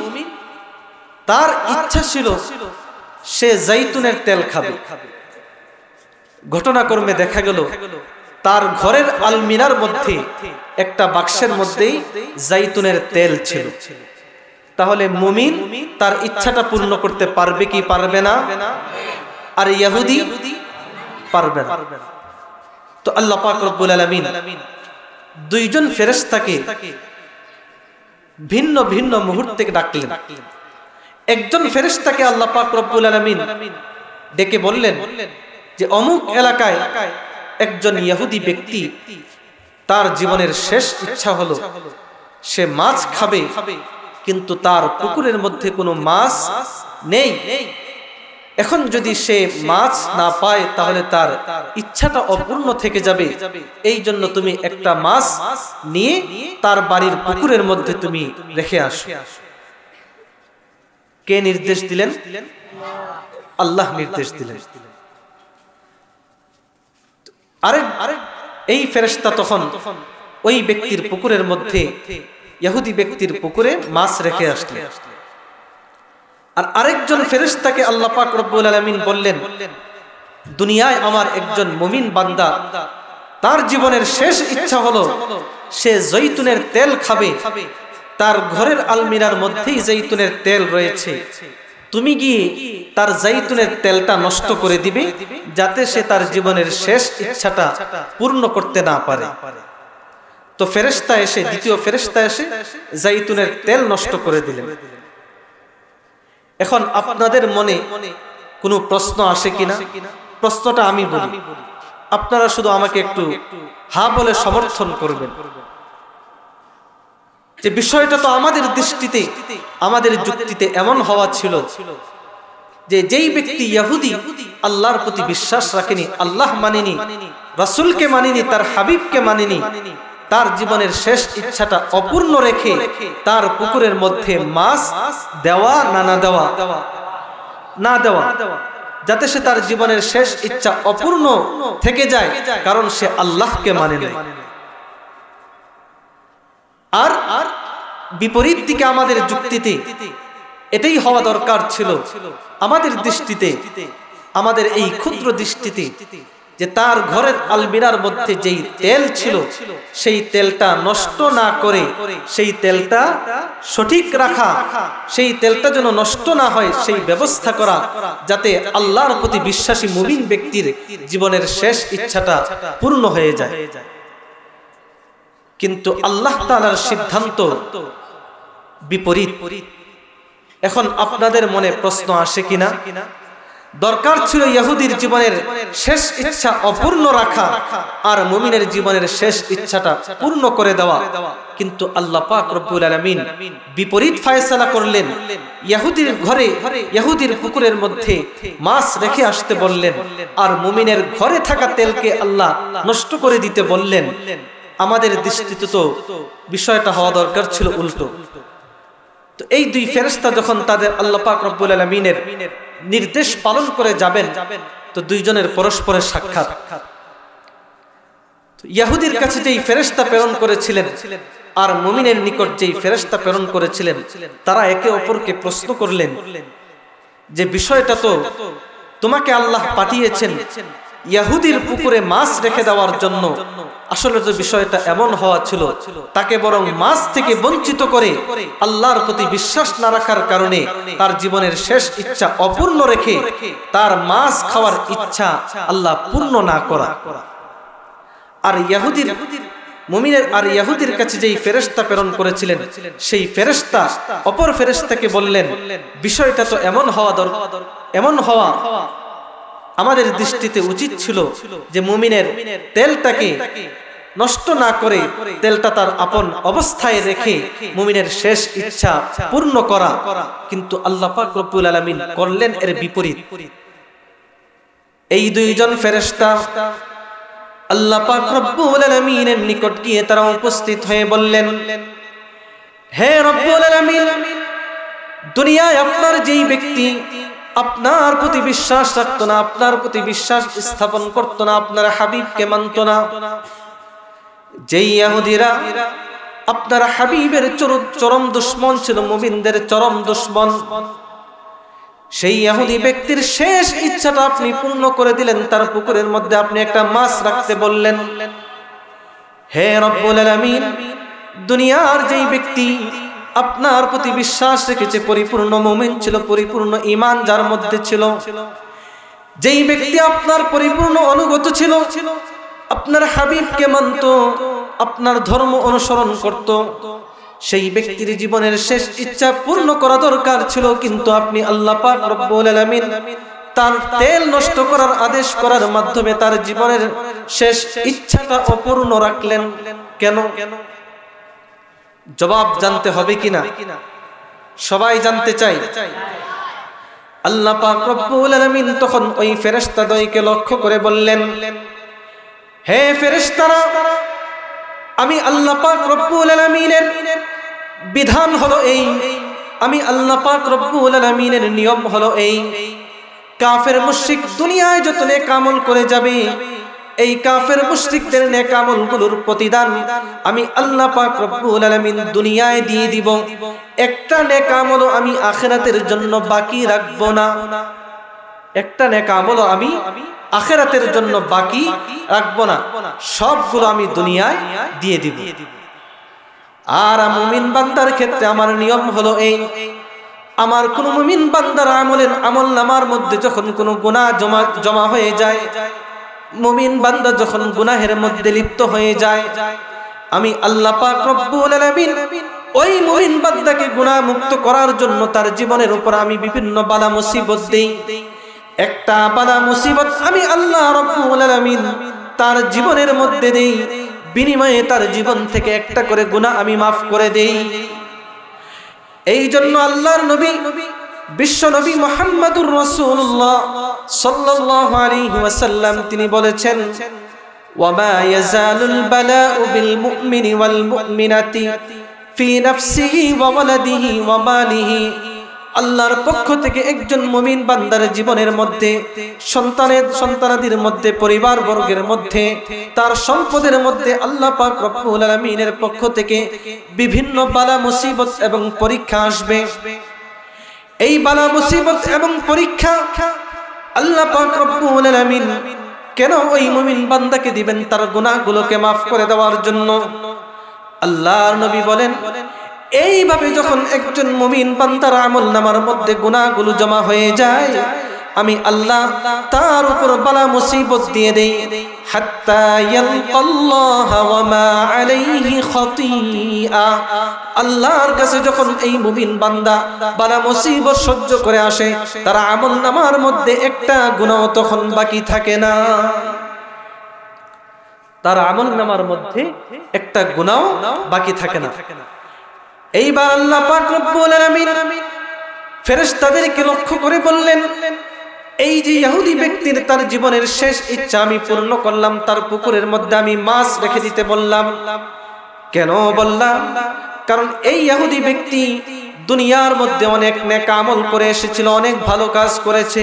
তার ইচ্ছা ছিল সে জাইতুনের তেল খাবে। ঘটনাক্রমে দেখা গেল তার ঘরের আলমিরার মধ্যে একটা বাক্সের মধ্যেই জাইতুনের তেল ছিল। তাহলে মুমিন তার ইচ্ছাটা পূর্ণ করতে পারবে কি পারবে না? আর ইহুদি পারবে না। তো আল্লাহ পাক রব্বুল আলামিন দুইজন ফেরেশতাকে ভিন্ন ভিন্ন মুহূর্তে ডাকলেন। একজন ফেরেশতাকে আল্লাহ পাক রব্বুল আলামিন ডেকে বললেন যে অমুক এলাকায় একজন ইহুদি ব্যক্তি, তার জীবনের শেষ ইচ্ছা হলো সে মাছ খাবে, কিন্তু তার পুকুরের মধ্যে কোনো মাছ নেই। এখন যদি সে মাছ না পায় তাহলে তার ইচ্ছাটা অপূর্ণ থেকে যাবে। এই জন্য তুমি একটা মাছ নিয়ে তার বাড়ির পুকুরের মধ্যে তুমি রেখে আসো। কে নির্দেশ দিলেন? আল্লাহ নির্দেশ দিলেন। আরে এই ফেরেশতা তখন ওই ব্যক্তির পুকুরের মধ্যে, ইহুদি ব্যক্তির পুকুরে মাছ রেখে আসলেন। আর আরেকজন ফেরেশতাকে আল্লাহ পাক রব্বুল আলামিন বললেন, দুনিয়ায় আমার একজন মুমিন বান্দা, তার জীবনের শেষ ইচ্ছা হলো সে জৈতুনের তেল খাবে, তার ঘরের আলমিরার মধ্যেই জৈতুনের তেল রয়েছে, তুমি গিয়ে তার জৈতুনের তেলটা নষ্ট করে দিবে যাতে সে তার জীবনের শেষ ইচ্ছাটা পূর্ণ করতে না পারে। তো ফেরেশতা এসে, দ্বিতীয় ফেরেশতা এসে জৈতুনের তেল নষ্ট করে দিলেন। এখন আপনাদের মনে কোনো প্রশ্ন আসে কিনা? প্রশ্নটা আমি বলি, আপনারা শুধু আমাকে একটু হা বলে সমর্থন করবেন যে বিষয়টা তো আমাদের দৃষ্টিতে, আমাদের যুক্তিতে এমন হওয়া ছিল যে যেই ব্যক্তি ইহুদি আল্লাহর প্রতি বিশ্বাস রাখেনি, আল্লাহ মানেনি, রাসূলকে মানেনি, তার হাবিবকে মানেনি, তার জীবনের শেষ ইচ্ছাটা অপূর্ণ রেখে তার পুকুরের মধ্যে মাছ দেওয়া না দেওয়া যাতে সে তার জীবনের শেষ ইচ্ছা অপূর্ণ থেকে যায়, কারণ সে আল্লাহকে মানে না। আর বিপরীত দিকে আমাদের যুক্তিতে এটাই হওয়া দরকার ছিল, আমাদের দৃষ্টিতে, আমাদের এই ক্ষুদ্র দৃষ্টিতে, যে তার ঘরের আলমিরার মধ্যে যেই তেল ছিল সেই তেলটা নষ্ট না করে, সেই তেলটা সঠিক রাখা, সেই তেলটা যেন নষ্ট না হয় সেই ব্যবস্থা করা, যাতে আল্লাহর প্রতি বিশ্বাসী মুমিন ব্যক্তির জীবনের শেষ ইচ্ছাটা পূর্ণ হয়ে যায়। কিন্তু আল্লাহ তাআলার সিদ্ধান্ত বিপরীত। এখন আপনাদের মনে প্রশ্ন আসে কিনা, দরকার ছিল ইহুদির জীবনের শেষ ইচ্ছা অপূর্ণ রাখা আর মুমিনের জীবনের শেষ ইচ্ছাটা পূর্ণ করে দেওয়া, কিন্তু আল্লাহ পাক রব্বুল আলামিন বিপরীত ফয়সালা করলেন। ইহুদির ঘরে, ইহুদির পুকুরের মধ্যে মাছ রেখে আসতে বললেন, আর মুমিনের ঘরে থাকা তেলকে আল্লাহ নষ্ট করে দিতে বললেন। আমাদের দৃষ্টিতে তো বিষয়টা হওয়া দরকার ছিল উল্টো। তো এই দুই ফেরেশতা যখন তাদের আল্লাহ পাক রব্বুল আলামিনের নির্দেশ পালন করে যাবেন, তো দুইজনের পরস্পরের সাক্ষাৎ। ইহুদির কাছে যেই ফেরেশতা প্রেরণ করেছিলেন আর মুমিনের নিকট যেই ফেরেশতা প্রেরণ করেছিলেন, তারা একে অপরকে প্রশ্ন করলেন যে বিষয়টা তো তোমাকে আল্লাহ পাঠিয়েছেন ইহুদির পুকুরে মাছ রেখে দেওয়ার জন্য, আসলে তো বিষয়টা এমন হওয়া ছিল তাকে বরং মাছ থেকে বঞ্চিত করে আল্লাহর প্রতি বিশ্বাস না রাখার কারণে তার জীবনের শেষ ইচ্ছা অপূর্ণ রেখে তার মাছ খাওয়ার ইচ্ছা আল্লাহ পূর্ণ না করা। আর ইহুদির মুমিনের আর ইহুদির কাছে যেই ফেরেশতা প্রেরণ করেছিলেন, সেই ফেরেশতা অপর ফেরেশতাকে বললেন বিষয়টা তো এমন হওয়া আমাদের দৃষ্টিতে উচিত ছিল যে মুমিনের তেলটাকে নষ্ট না করে তেলটা তার আপন অবস্থায় রেখে মুমিনের শেষ ইচ্ছা পূর্ণ করা, কিন্তু আল্লাহ পাক রব্বুল আলামিন করলেন এর বিপরীত। এই দুইজন ফেরেশতা আল্লাহ পাক রব্বুল আলামিনের নিকট গিয়ে তারা উপস্থিত হয়ে বললেন, হে রব্বুল আলামিন, দুনিয়ায় আপনার যেই ব্যক্তি আপনার প্রতি বিশ্বাস রাখত না, আপনার প্রতি বিশ্বাস স্থাপন করত না, আপনার হাবিবকে মানত না, যেই ইহুদিরা আপনার হাবিবের চরম দুশমন ছিল, মুমিনদের চরম দুশমন, সেই ইহুদি ব্যক্তির শেষ ইচ্ছাটা আপনি পূর্ণ করে দিলেন। তার পুকুরের মধ্যে আপনি একটা মাছ রাখতে বললেন। হে রব্বুল আলামিন, দুনিয়ার যেই ব্যক্তি আপনার প্রতি বিশ্বাস রেখেছে, পরিপূর্ণ মুমিন ছিল, পরিপূর্ণ ঈমান যার মধ্যে ছিল, যেই ব্যক্তি আপনার পরিপূর্ণ অনুগত ছিল, আপনার হাবিবকে মানত, আপনার ধর্ম অনুসরণ করত, সেই ব্যক্তির জীবনের শেষ ইচ্ছা পূর্ণ করা দরকার ছিল, কিন্তু আপনি আল্লাহ পাক রব্বুল আলামিন তার তেল নষ্ট করার আদেশ করার মাধ্যমে তার জীবনের শেষ ইচ্ছাটা অপূর্ণ রাখলেন কেন? জবাব জানতে হবে কিনা? সবাই জানতে চাই। আল্লাহ পাক রব্বুল আলামিন তখন ওই ফেরেশতা দ্বয়কে লক্ষ্য করে বললেন, হে ফেরেশতারা, আমি আল্লাহ পাক রব্বুল আলামিনের বিধান হলো এই, আমি আল্লাহ পাক রব্বুল আলামিনের নিয়ম হলো এই, কাফের মুশরিক দুনিয়ায় যত নেক আমল করে যাবে, এই কাফের মুশরিকদের নেক আমলগুলোর প্রতিদান আমি আল্লাহ পাক রব্বুল আলামিন দুনিয়ায় দিয়ে দিব। একটা নেক আমলও আমি আখিরাতের জন্য বাকি রাখব না, একটা নেক আমলও আমি আখিরাতের জন্য বাকি রাখব না, সবগুলো আমি দুনিয়ায় দিয়ে দিব। আর মুমিন বান্দার ক্ষেত্রে আমার নিয়ম হলো এই, আমার কোন মুমিন বান্দার আমলনামার মধ্যে যখন কোনো গুনাহ জমা হয়ে যায়, মুমিন বান্দা যখন গুনাহের মধ্যে লিপ্ত হয়ে যায়, আমি আল্লাহ পাক রব্বুল আলামিন ওই মুমিন বান্দাকে গুনাহ মুক্ত করার জন্য তার জীবনের উপর আমি বিভিন্ন বালা মুসিবত দেই। একটা বালা মুসিবত আমি আল্লাহ রব্বুল আলামিন তার জীবনের মধ্যে দেই, বিনিময়ে তার জীবন থেকে একটা করে গুনাহ আমি মাফ করে দেই। এই জন্য আল্লাহর নবী বিশ্ব নবী মুহাম্মদুর রাসূলুল্লাহ সাল্লাল্লাহু আলাইহি ওয়াসাল্লাম তিনি বলেছেন, ওয়ামা ইয়াজালুল বালাউ বিল মুমিনি ওয়াল মুমিনাতি ফি নাফসিহি ওয়া ওয়ালাদিহি ওয়া মালিহি। আল্লাহর পক্ষ থেকে একজন মুমিন বান্দার জীবনের মধ্যে, সন্তানাদির মধ্যে, পরিবার বর্গের মধ্যে, তার সম্পদের মধ্যে আল্লাহ পাক রব্বুল আলামিনের পক্ষ থেকে বিভিন্ন বালা মুসিবত এবং পরীক্ষা আসবে। এই বালা মুসিবত এবং পরীক্ষা আল্লাহ পাক রব্বুল আলামিন কেন ওই মুমিন বান্দাকে দিবেন? তার গুনাহগুলোকে মাফ করে দেওয়ার জন্য। আল্লাহর নবী বলেন, এইভাবে যখন একজন মুমিন বান্দার আমলনামার মধ্যে গুনাহগুলো জমা হয়ে যায়, আমি আল্লাহ তার উপর বালা মুসিবত দিয়ে দেই, হাত্তা ইয়ালকাল্লাহ ওয়া মা আলাইহি খাতিআ। আল্লাহর কাছে যখন এই মুমিন বান্দা বালা মুসিবত সহ্য করে আসে, তার আমলনামার মধ্যে একটা গুনাহ তখন বাকি থাকে না, তার আমলনামার মধ্যে একটা গুনাহ বাকি থাকে না। এইবার আল্লাহ পাক রব্বুল আলামিন ফেরেশতাদেরকে লক্ষ্য করে বললেন, এই যে ইহুদি ব্যক্তির তার জীবনের শেষ ইচ্ছা আমি পূর্ণ করলাম, তার পুকুরের মধ্যে আমি মাছ রেখে দিতে বললাম। কেন বললাম? কারণ এই ইহুদি ব্যক্তি দুনিয়ার মধ্যে অনেক নেক আমল করে এসেছিল, অনেক ভালো কাজ করেছে।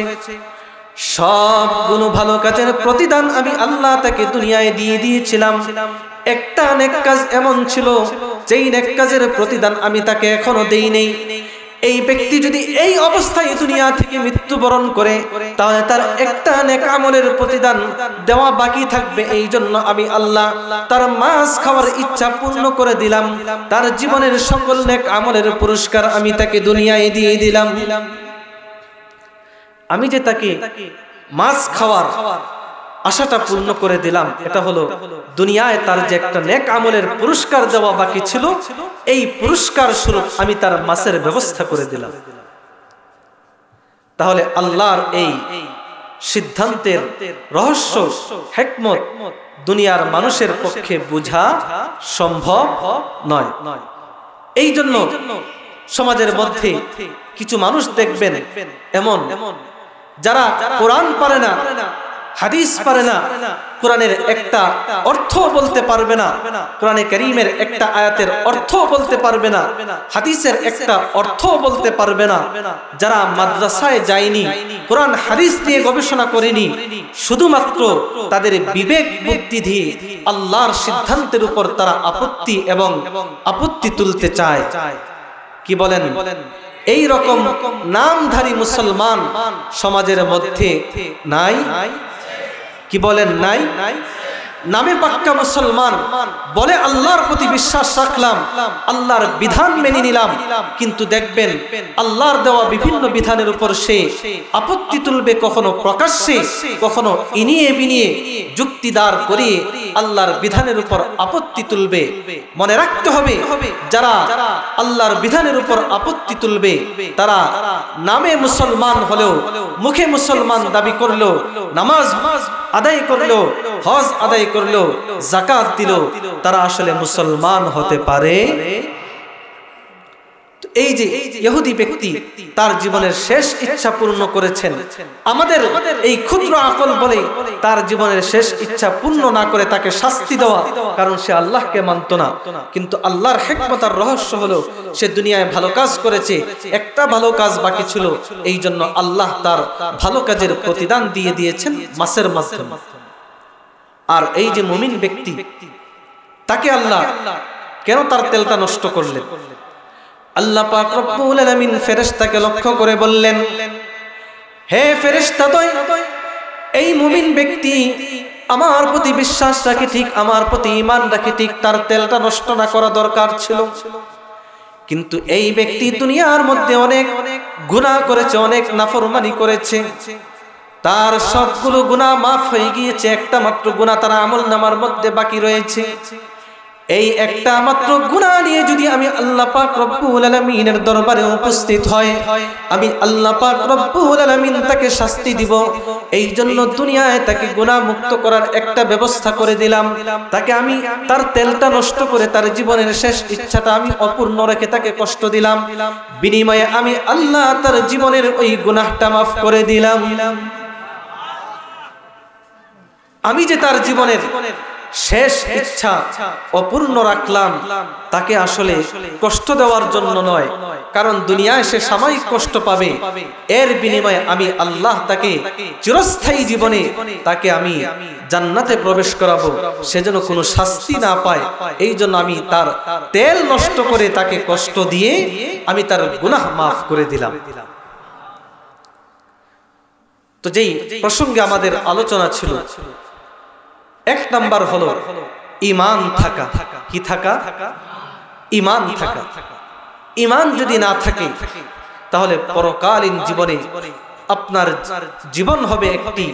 সবগুলো ভালো কাজের প্রতিদান আমি আল্লাহ তাকে দুনিয়ায় দিয়ে দিয়েছিলাম। একটা নেক কাজ এমন ছিল যেই নেক কাজের প্রতিদান আমি তাকে এখনো দেই নেই। এই ব্যক্তি যদি এই অবস্থায় দুনিয়া থেকে মৃত্যুবরণ করে, তাহলে তার একটা নেক আমলের প্রতিদান দেওয়া বাকি থাকবে। এই জন্য আমি আল্লাহ তার মাছ খাওয়ার ইচ্ছা পূর্ণ করে দিলাম। তার জীবনের সকল নেক আমলের পুরস্কার আমি তাকে দুনিয়ায় দিয়ে দিলাম। আমি যে তাকে মাছ খাওয়ার আশাটা পূর্ণ করে দিলাম, এটা হলো দুনিয়ায় তার যে একটা নেক আমলের পুরস্কার দেওয়া বাকি ছিল, এই পুরস্কার স্বরূপ আমি তার মাছের ব্যবস্থা করে দিলাম। তাহলে আল্লাহর এই সিদ্ধান্তের রহস্য, হিকমত দুনিয়ার মানুষের পক্ষে বোঝা সম্ভব নয়। এই জন্য সমাজের মধ্যে কিছু মানুষ দেখবেন এমন, যারা কোরআন পারে না, হাদিস পারে না, কোরআনের একটা অর্থ বলতে পারবে না, কোরআনে কারীমের একটা আয়াতের অর্থ বলতে পারবে না, হাদিসের একটা অর্থ বলতে পারবে না, যারা মাদ্রাসায় যায়নি, কোরআন হাদিস নিয়ে গবেষণা করেনি, শুধুমাত্র তাদের বিবেক বুদ্ধি দিয়ে আল্লাহর সিদ্ধান্তের উপর তারা আপত্তি এবং আপত্তি তুলতে চায়। কি বলেন? এই রকম নামধারী মুসলমান সমাজের মধ্যে নাই? কি বলেন নাই? নামে পাক্কা মুসলমান বলে আল্লাহর প্রতি বিশ্বাস রাখলাম, আল্লাহর বিধান মেনে নিলাম, কিন্তু দেখবেন আল্লাহর দেওয়া বিভিন্ন বিধানের উপর সে আপত্তি তুলবে, কখনো প্রকাশ্যে, কখনো ইনিয়ে বিনিয়ে যুক্তিদার করে আল্লাহর বিধানের উপর আপত্তি তুলবে। মনে রাখতে হবে, যারা আল্লাহর বিধানের উপর আপত্তি তুলবে তারা নামে মুসলমান হলেও, মুখে মুসলমান দাবি করলেও, নামাজ আদায় করলেও, হজ আদায় করলেও, যাকাত দিল, তারা আসলে মুসলমান হতে পারে? এই যে ইহুদি ব্যক্তি তার জীবনের শেষ ইচ্ছা পূর্ণ করেছেন, আমাদের এই ক্ষুদ্র আকল বলে তার জীবনের শেষ ইচ্ছা পূর্ণ না করে তাকে শাস্তি দেওয়া, কারণ সে আল্লাহকে মানত না। কিন্তু আল্লাহর হিকমত আর রহস্য হলো সে দুনিয়ায় ভালো কাজ করেছে, একটা ভালো কাজ বাকি ছিল, এই জন্য আল্লাহ তার ভালো কাজের প্রতিদান দিয়ে দিয়েছেন মাসের মাধ্যমে। আর এই যে মুমিন ব্যক্তি, তাকে আল্লাহ কেন তার তেলটা নষ্ট করলেন? আল্লাহ পাক রব্বুল আলামিন ফেরেশতাকে লক্ষ্য করে বললেন, হে ফেরেশতাদ্বয়, এই মুমিন ব্যক্তি আমার প্রতি বিশ্বাস রাখে ঠিক, আমার প্রতি ঈমান রাখে ঠিক, তার তেলটা নষ্ট না করা দরকার ছিল। কিন্তু এই ব্যক্তি দুনিয়ার মধ্যে অনেক গুনাহ করেছে, অনেক নাফরমানি করেছে, তার সবগুলো গুনাহ মাফ হয়ে গিয়েছে, একটা মাত্র গুনাহ তার আমলনামার মধ্যে বাকি রয়েছে। এই একটা মাত্র গুনাহ নিয়ে যদি আমি আল্লাহ পাক রব্বুল আলামিনের দরবারে উপস্থিত হয়, আমি আল্লাহ পাক রব্বুল আলামিন তাকে শাস্তি দিব। এই জন্য দুনিয়ায় তাকে গুনাহ মুক্ত করার একটা ব্যবস্থা করে দিলাম, তাকে আমি তার তেলটা নষ্ট করে তার জীবনের শেষ ইচ্ছাটা আমি অপূর্ণ রেখে তাকে কষ্ট দিলাম, বিনিময়ে আমি আল্লাহ তার জীবনের ওই গুনাহটা মাফ করে দিলাম। আমি যে তার জীবনের শেষ ইচ্ছা অপূর্ণ রাখলাম, তাকে আসলে কষ্ট দেওয়ার জন্য নয়, কারণ দুনিয়ায় সে সাময়িক কষ্ট পাবে, এর বিনিময়ে আমি আল্লাহ তাকে চিরস্থায়ী জীবনে তাকে আমি জান্নাতে প্রবেশ করাবো, সেজন্য কোনো শাস্তি না পায়। এই জন্য আমি তার তেল নষ্ট করে তাকে কষ্ট দিয়ে আমি তার গুনাহ মাফ করে দিলাম। তো যেই প্রসঙ্গে আমাদের আলোচনা ছিল, এক নাম্বার হলো ঈমান থাকা। কি থাকা? ঈমান থাকা। ঈমান যদি না থাকে তাহলে পরকালীন জীবনে আপনার জীবন হবে একটি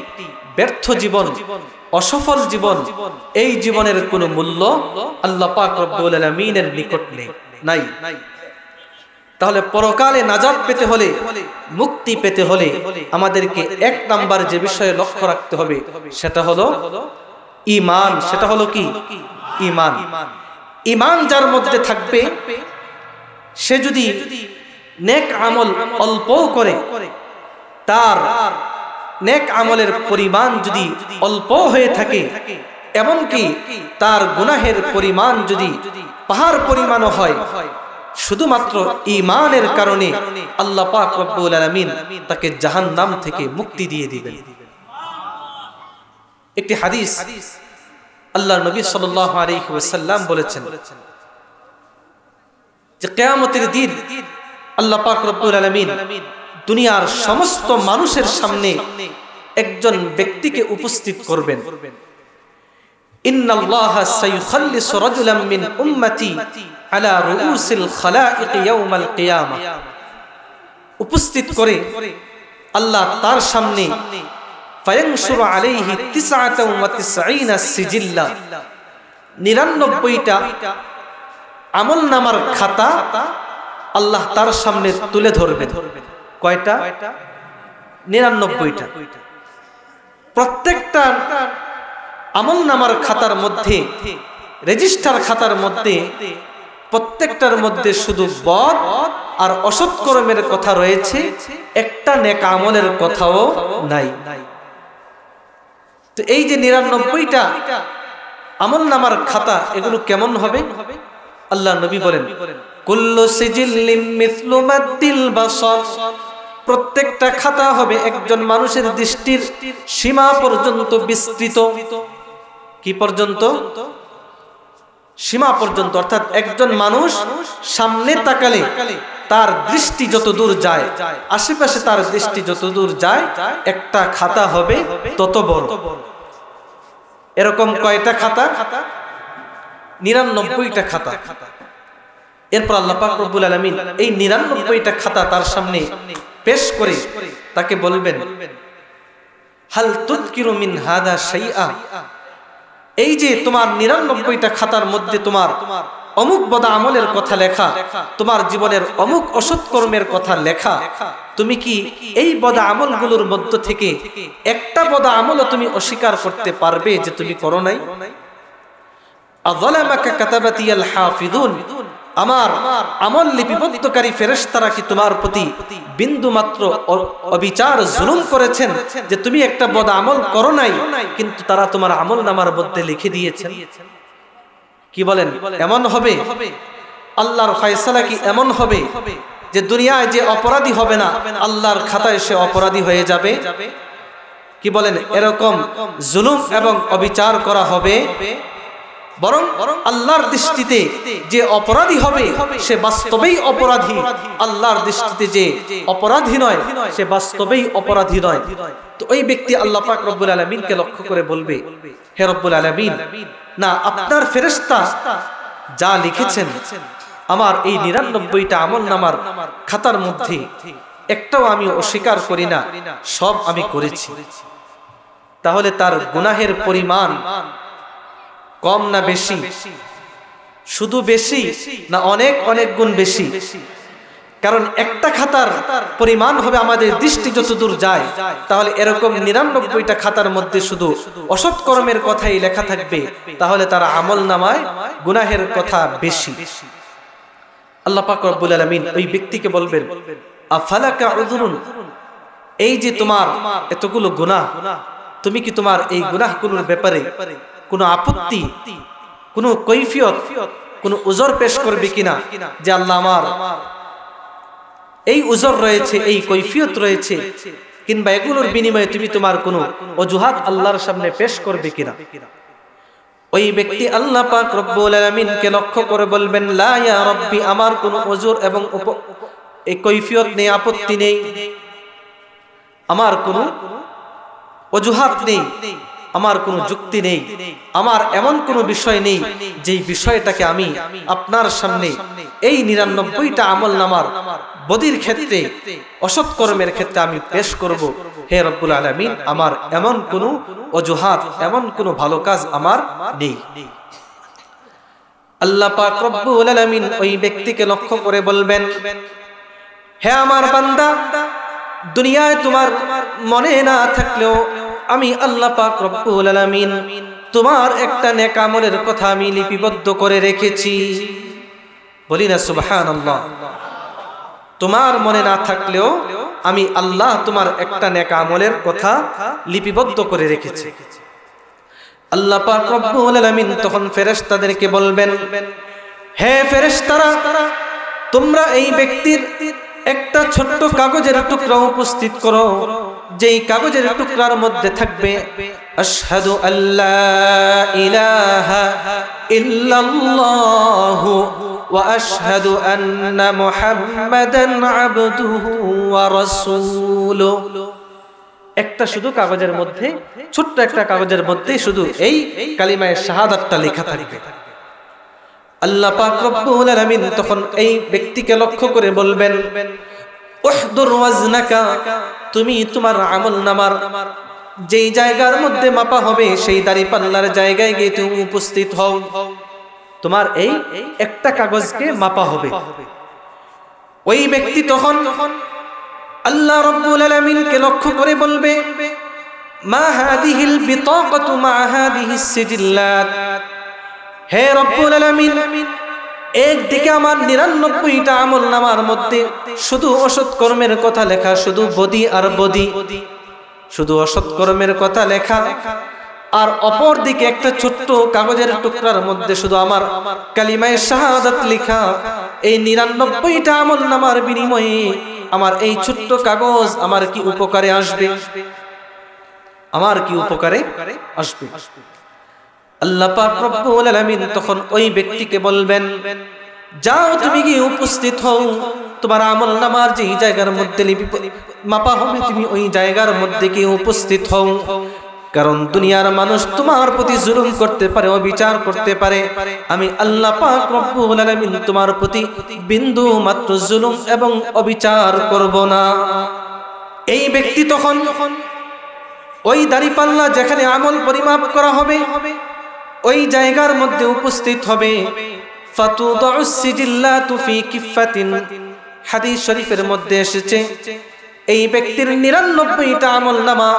ব্যর্থ জীবন, অসফল জীবন। এই জীবনের কোনো মূল্য আল্লাহ পাক রব্বুল আলামিনের নিকট নাই। তাহলে পরকালে নাজাত পেতে হলে, মুক্তি পেতে হলে আমাদেরকে এক নাম্বার যে বিষয়ে লক্ষ্য রাখতে হবে সেটা হলো ঈমান। সেটা হলো কি? ঈমান। ঈমান যার মধ্যে থাকবে, সে যদি নেক আমল অল্প করে, তার নেক আমলের পরিমাণ যদি অল্প হয়ে থাকে, এমনকি তার গুনাহের পরিমাণ যদি পাহাড় পরিমাণও হয়, শুধুমাত্র ঈমানের কারণে আল্লাহ পাক রব্বুল আলামিন তাকে জাহান্নাম থেকে মুক্তি দিয়ে দিবেন। একটি হাদিস আল্লাহর নবী সাল্লাল্লাহু আলাইহি ওয়াসাল্লাম বলেছেন যে কিয়ামতের দিন আল্লাহ পাক রব্বুল আলামিন দুনিয়ার সমস্ত মানুষের সামনে একজন ব্যক্তিকে উপস্থিত করবেন। ইন্নাল্লাহা সায়ুখাল্লিসু রাজুলাম মিন উম্মতি আলা রুউসিল খালাইক ইয়াউমাল কিয়ামাহ। উপস্থিত করে আল্লাহ তার সামনে ফায়ানশুরু আলাইহি 99 সিজিল্লা, 99টা আমলনামার খাতা আল্লাহ তার সামনে তুলে ধরবেন। কয়টা? 99টা। প্রত্যেকটা আমলনামার খাতার মধ্যে, রেজিস্টার খাতার মধ্যে প্রত্যেকটার মধ্যে শুধু বদ আর অসৎ কর্মের কথা রয়েছে, একটা নেক আমলের কথাও নাই। তো এই যে 99টা আমলনামার খাতা, এগুলো কেমন হবে? আল্লাহ নবী বলেন কুল্লু সিজিল্লিম মিসলু মাদ্দিল বাসার। প্রত্যেকটা খাতা হবে একজন মানুষের দৃষ্টির সীমা পর্যন্ত বিস্তৃত। কি পর্যন্ত? সীমা পর্যন্ত। অর্থাৎ একজন মানুষ সামনে তাকালে তার দৃষ্টি যত দূর যায়, আশেপাশে তার দৃষ্টি যত দূর যায়, একটা খাতা হবে তত বড়। এরকম কয়টা খাতা? 99টা খাতা। এরপর আল্লাহ পাক রব্বুল আলামিন এই 99টা খাতা তার সামনে পেশ করে তাকে বলবেন হাল তুযকিরু মিন হাদা শাইআ। এই যে তোমার 99টা খাতার মধ্যে তোমার অমুক বদ আমলের কথা লেখা, তোমার জীবনের অমুক অসৎ কর্মের কথা লেখা, তুমি কি এই বদ আমলগুলোর মধ্য থেকে একটা বদ আমলও তুমি অস্বীকার করতে পারবে যে তুমি করো নাই? আযালামাকা কাতাবাতিয়াল হাফিজুন। আমার আমল লিপিবদ্ধকারী ফেরেশতারা কি তোমার প্রতি বিন্দু মাত্র অবিচার জুলুম করেছেন যে তুমি একটা বদ আমল করো নাই, কিন্তু তারা তোমার আমলনামার মধ্যে লিখে দিয়েছেন? কি বলেন? এমন হবে? আল্লাহর ফয়সালা কি এমন হবে যে দুনিয়ায় যে অপরাধী হবে না, আল্লাহর খাতায় সে অপরাধী হয়ে যাবে? কি বলেন? এরকম জুলুম এবং অবিচার করা হবে। বরং আল্লাহর দৃষ্টিতে যে অপরাধী হবে সে বাস্তবেই অপরাধী, আল্লাহর দৃষ্টিতে যে অপরাধী নয় সে বাস্তবেই অপরাধী নয়। তো ওই ব্যক্তি আল্লাহ পাক রব্বুল আলামিনকে লক্ষ্য করে বলবে, হে রব্বুল আলামিন, না আপনার ফেরেশতা যা লিখেছেন আমার এই 99টা আমলনামার খাতার মধ্যে একটাও আমি অস্বীকার করি না, সব আমি করেছি। তাহলে তার গুনাহের পরিমাণ কম না বেশি? শুধু বেশি না অনেক অনেক গুণ বেশি? কারণ একটা খাতার পরিমাণ হবে আমাদের দৃষ্টি যত দূর যায়, তাহলে এরকম 99টা খাতার মধ্যে শুধু অসৎ কর্মের কথাই লেখা থাকবে, তাহলে তার আমলনামায় গুনাহের কথা বেশি। আল্লাহ পাক রব্বুল আলামিন ওই ব্যক্তিকে বলবেন আফালাকা উযরুন, এই যে তোমার এতগুলো গুনাহ, তুমি কি তোমার এই গুনাহগুলোর ব্যাপারে কোনো আপত্তি, কোনো কৈফিয়ত, কোনো উজর পেশ করবে কিনা যে আল্লাহ আমার এই উজর রয়েছে, এই কৈফিয়ত রয়েছে, কিংবা এগুলোর বিনিময়ে তুমি তোমার কোনো অজুহাত আল্লাহর সামনে পেশ করবে কিনা? ওই ব্যক্তি আল্লাহ পাক রব্বুল আলামিনকে লক্ষ্য করে বলবেন লা ইয়া রাব্বি, আমার কোনো উজর এবং এই কৈফিয়ত নেই, আপত্তি নেই, আমার কোনো অজুহাত নেই, আমার কোনো যুক্তি নেই, আমার এমন কোনো বিষয় নেই যেই বিষয়টাকে আমি আপনার সামনে এই 99টা আমলনামার বদির ক্ষেত্রে, অসৎ কর্মের ক্ষেত্রে আমি পেশ করব। হে রব্বুল আলামিন, আমার এমন কোনো অজুহাত, এমন কোনো ভালো কাজ আমার নেই। আল্লাহ পাক রব্বুল আলামিন ওই ব্যক্তিকে লক্ষ্য করে বলবেন, হে আমার বান্দা, দুনিয়ায় তোমার মনে না থাকলেও আমি আল্লাহ পাক রব্বুল আলামিন তোমার একটা নেক আমলের কথা আমি লিপিবদ্ধ করে রেখেছি। বলি না সুবহানাল্লাহ। তোমার মনে না থাকলেও আমি আল্লাহ তোমার একটা নেক আমলের কথা লিপিবদ্ধ করে রেখেছি। আল্লাহ পাক রব্বুল আলামিন তখন ফেরেশতাদেরকে বলবেন, হে ফেরেশতারা, তোমরা এই ব্যক্তির একটা ছোট্ট কাগজের টুকরা উপস্থিত করো, যেই কাগজের টুকরার মধ্যে থাকবে আশহাদু আল্লা ইলাহা ইল্লাল্লাহু ওয়া আশহাদু আন্না মুহাম্মাদান আবদুহু ওয়া রাসূলুহু। একটা শুধু কাগজের মধ্যে, ছোট্ট একটা কাগজের মধ্যে শুধু এই কালিমায়ে শাহাদাতটা লেখা থাকবে। আল্লাহ পাক রব্বুল আলামিন তখন এই ব্যক্তিকে লক্ষ্য করে বলবেন, উহদুর ওয়াজনাকা, তুমি তোমার আমলনামার যেই জায়গার মধ্যে মাপা হবে সেই দাড়িপাল্লার জায়গায় গিয়ে তুমি উপস্থিত হও। তোমার এই একটা কাগজকে মাপা হবে। ওই ব্যক্তি তখন আল্লাহ রাব্বুল আলামিনকে লক্ষ্য করে বলবে, মা হাদিহিল বিতাকাতু মা হাদিহিস সিজিল্লাত। হে রব্বুল আলামিন, একদিকে আমার ৯৯টা আমলনামার মধ্যে শুধু অসৎ কর্মের কথা লেখা, শুধু বদি আর বদি, শুধু অসৎ কর্মের কথা লেখা, আর অপর দিকে একটা ছোট্ট কাগজের টুকরার মধ্যে শুধু আমার কালিমায়ে শাহাদাত লেখা। এই ৯৯টা আমলনামার বিনিময়ে আমার এই ছোট্ট কাগজ আমার কি উপকারে আসবে? আমার কি উপকারে আসবে? আল্লাহ পাক রব্বুল আলামিন তখন ওই ব্যক্তিকে বলবেন, যাও তুমি গিয়ে উপস্থিত হও, তোমার আমলনামার যেই জায়গার মধ্যে মাপা হবে তুমি ওই জায়গার মধ্যে গিয়ে উপস্থিত হও। কারণ দুনিয়ার মানুষ তোমার প্রতি জুলুম করতে পারে, অবিচার করতে পারে, আমি আল্লাহ পাক রব্বুল আলামিন তোমার প্রতি বিন্দু মাত্র জুলুম এবং অবিচার করব না। এই ব্যক্তি তখন ওই দাড়িপাল্লা যেখানে আমল পরিমাপ করা হবে ওই জায়গার মধ্যে উপস্থিত হবে। ফাতুদাউস সিজিল্লাতু ফি কিফাতিন, হাদিস শরীফের মধ্যে এসেছে এই ব্যক্তির ৯৯টা আমলনামা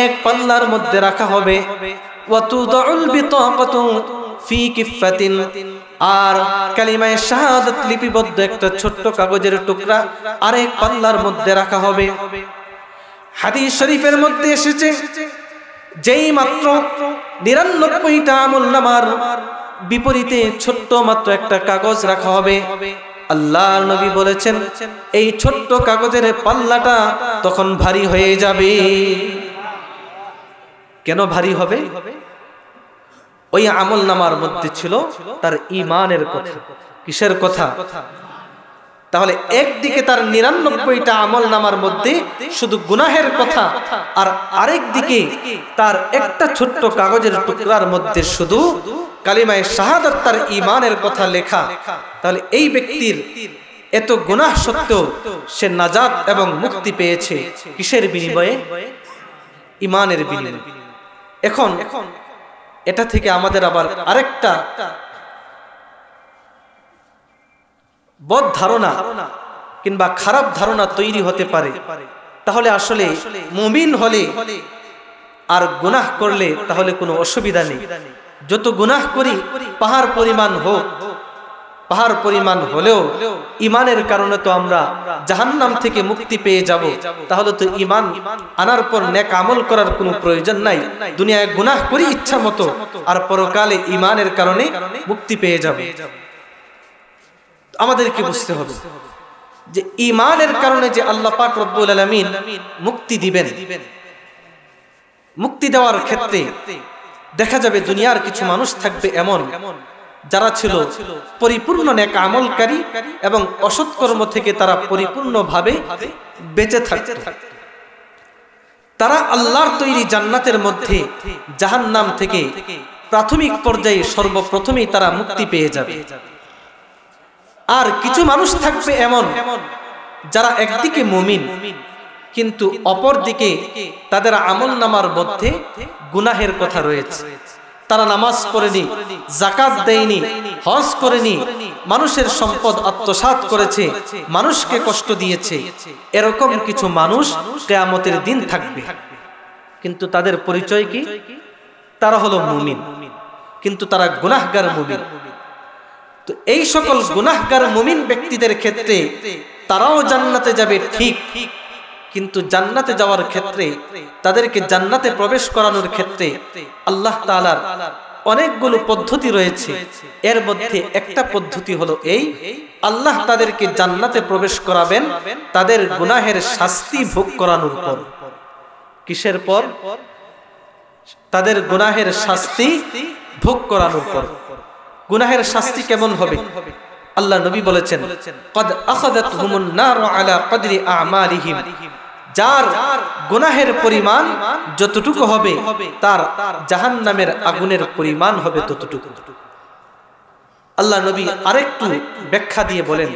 এক পাল্লার মধ্যে রাখা হবে। ওয়াতুদাউল বিতাকাতু ফি কিফাতিন, আর কালিমায়ে শাহাদাত লিপিবদ্ধ একটা ছোট্ট কাগজের টুকরা আরেক পাল্লার মধ্যে রাখা হবে। হাদিস শরীফের মধ্যে এসেছে যেই মাত্র ৯৯টা আমলনামার বিপরীতে ছোট্ট মাত্র একটা কাগজ রাখা হবে, আল্লাহর নবী বলেছেন এই ছোট্ট কাগজের পাল্লাটা তখন ভারী হয়ে যাবে। কেন ভারী হবে? ওই আমলনামার মধ্যে ছিল তার ঈমানের কথা। কিসের কথা? তাহলে একদিকে তার ৯৯টা আমলনামার মধ্যে শুধু গুনাহের কথা, আর আরেক দিকে তার একটা ছোট্ট কাগজের টুকরার মধ্যে শুধু কালিমায়ে শাহাদাত, তার ঈমানের কথা লেখা। তাহলে এই ব্যক্তির এত গুনাহ সত্ত্বেও সে নাজাত এবং মুক্তি পেয়েছে। কিসের বিনিময়ে? ঈমানের বিনিময়ে। এখন এটা থেকে আমাদের আবার আরেকটা বদ ধারণা কিংবা খারাপ ধারণা তৈরি হতে পারে, তাহলে আসলে মুমিন হলে আর গুনাহ করলে তাহলে কোনো অসুবিধা নেই। যত গুনাহ করি পাহাড় পরিমাণ হোক, পাহাড় পরিমাণ হলেও ঈমানের কারণে তো আমরা জাহান্নাম থেকে মুক্তি পেয়ে যাব। তাহলে তো ঈমান আনার পর নেক আমল করার কোনো প্রয়োজন নাই। দুনিয়ায় গুনাহ করি ইচ্ছা মতো, আর পরকালে ঈমানের কারণে মুক্তি পেয়ে যাব। আমাদেরকে বুঝতে হবে যে ঈমানের কারণে যে আল্লাহ পাক রব্বুল আলামিন মুক্তি দিবেন, মুক্তি দেওয়ার ক্ষেত্রে দেখা যাবে দুনিয়ার কিছু মানুষ থাকবে এমন যারা ছিল পরিপূর্ণ নেক আমলকারী এবং অসৎ কর্ম থেকে তারা পরিপূর্ণভাবে বেঁচে থাকত। তারা আল্লাহর তৈরি জান্নাতের মধ্যে জাহান্নাম থেকে প্রাথমিক পর্যায়ে সর্বপ্রথমেই তারা মুক্তি পেয়ে যাবে। আর কিছু মানুষ থাকবে এমন যারা একদিকে মুমিন কিন্তু অপর দিকে তাদের আমলনামার মধ্যে গুনাহের কথা রয়েছে। তারা নামাজ পড়েনি, যাকাত দেয়নি, হজ করেনি, মানুষের সম্পদ আত্মসাৎ করেছে, মানুষকে কষ্ট দিয়েছে। এরকম কিছু মানুষ কিয়ামতের দিন থাকবে, কিন্তু তাদের পরিচয় কি? তারা হলো মুমিন, কিন্তু তারা গুনাহগার মুমিন। তো এই সকল গুনাহগার মুমিন ব্যক্তিদের ক্ষেত্রে তারাও জান্নাতে যাবে ঠিক, কিন্তু জান্নাতে যাওয়ার ক্ষেত্রে তাদেরকে জান্নাতে প্রবেশ করানোর ক্ষেত্রে আল্লাহ তাআলার অনেকগুলো পদ্ধতি রয়েছে, এর মধ্যে একটা পদ্ধতি হলো এই, আল্লাহ তাদেরকে জান্নাতে প্রবেশ করাবেন তাদের গুনাহের শাস্তি ভোগ করানোর পর। কিসের পর? তাদের গুনাহের শাস্তি ভোগ করানোর পর। গুনাহের শাস্তি কেমন হবে? আল্লাহ নবী বলেছেন, কদ আখাযাতহুমুন নারু আলা কদরি আমালিহিম, যার গুনাহের পরিমাণ যতটুকু হবে তার জাহান্নামের আগুনের পরিমাণ হবে ততটুকু। আল্লাহ নবী আরেকটু ব্যাখ্যা দিয়ে বলেন,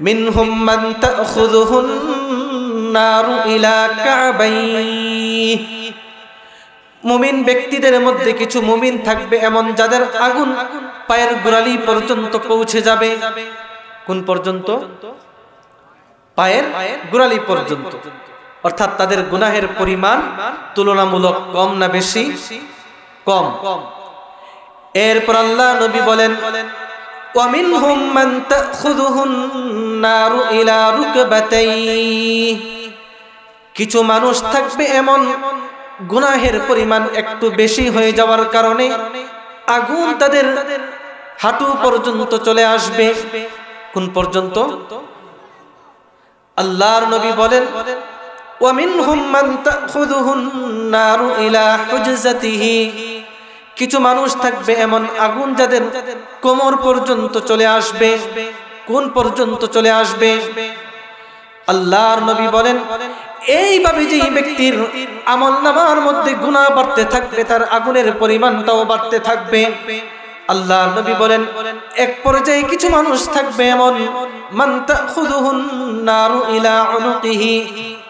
মিনহুম মান তাখুযুহুন নারু ইলা কাবাইহি, মুমিন ব্যক্তিদের মধ্যে কিছু মুমিন থাকবে এমন যাদের আগুন পায়ের গোড়ালি পর্যন্ত পৌঁছে যাবে। কোন পর্যন্ত? পায়ের গোড়ালি পর্যন্ত। অর্থাৎ তাদের গুনাহের পরিমাণ তুলনামূলক কম না বেশি? কম। এরপর আল্লাহ নবী বলেন, ওয়া মিনহুম মান তাখুযুহুন নারু ইলা রুকবাতাইহি, কিছু মানুষ থাকবে এমন গুনাহের পরিমাণ একটু বেশি হয়ে যাওয়ার কারণে আগুন তাদের হাঁটু পর্যন্ত চলে আসবে। কোন পর্যন্ত? আল্লাহর নবী বলেন, ওয়া মিনহুম মান তাখুযুহুন নারু ইলা হুজজাতিহি, কিছু মানুষ থাকবে এমন আগুন যাদের কোমর পর্যন্ত চলে আসবে। কোন পর্যন্ত চলে আসবে? আল্লাহর নবী বলেন, এইভাবে যে ব্যক্তির আমলনামার মধ্যে গুনাহ বাড়তে থাকবে তার আগুনের পরিমাণটাও বাড়তে থাকবে। আল্লাহর নবী বলেন, এক পর্যায়ে কিছু মানুষ থাকবে এমন, মান তাখুযুহুন নারু ইলা উনুকিহি,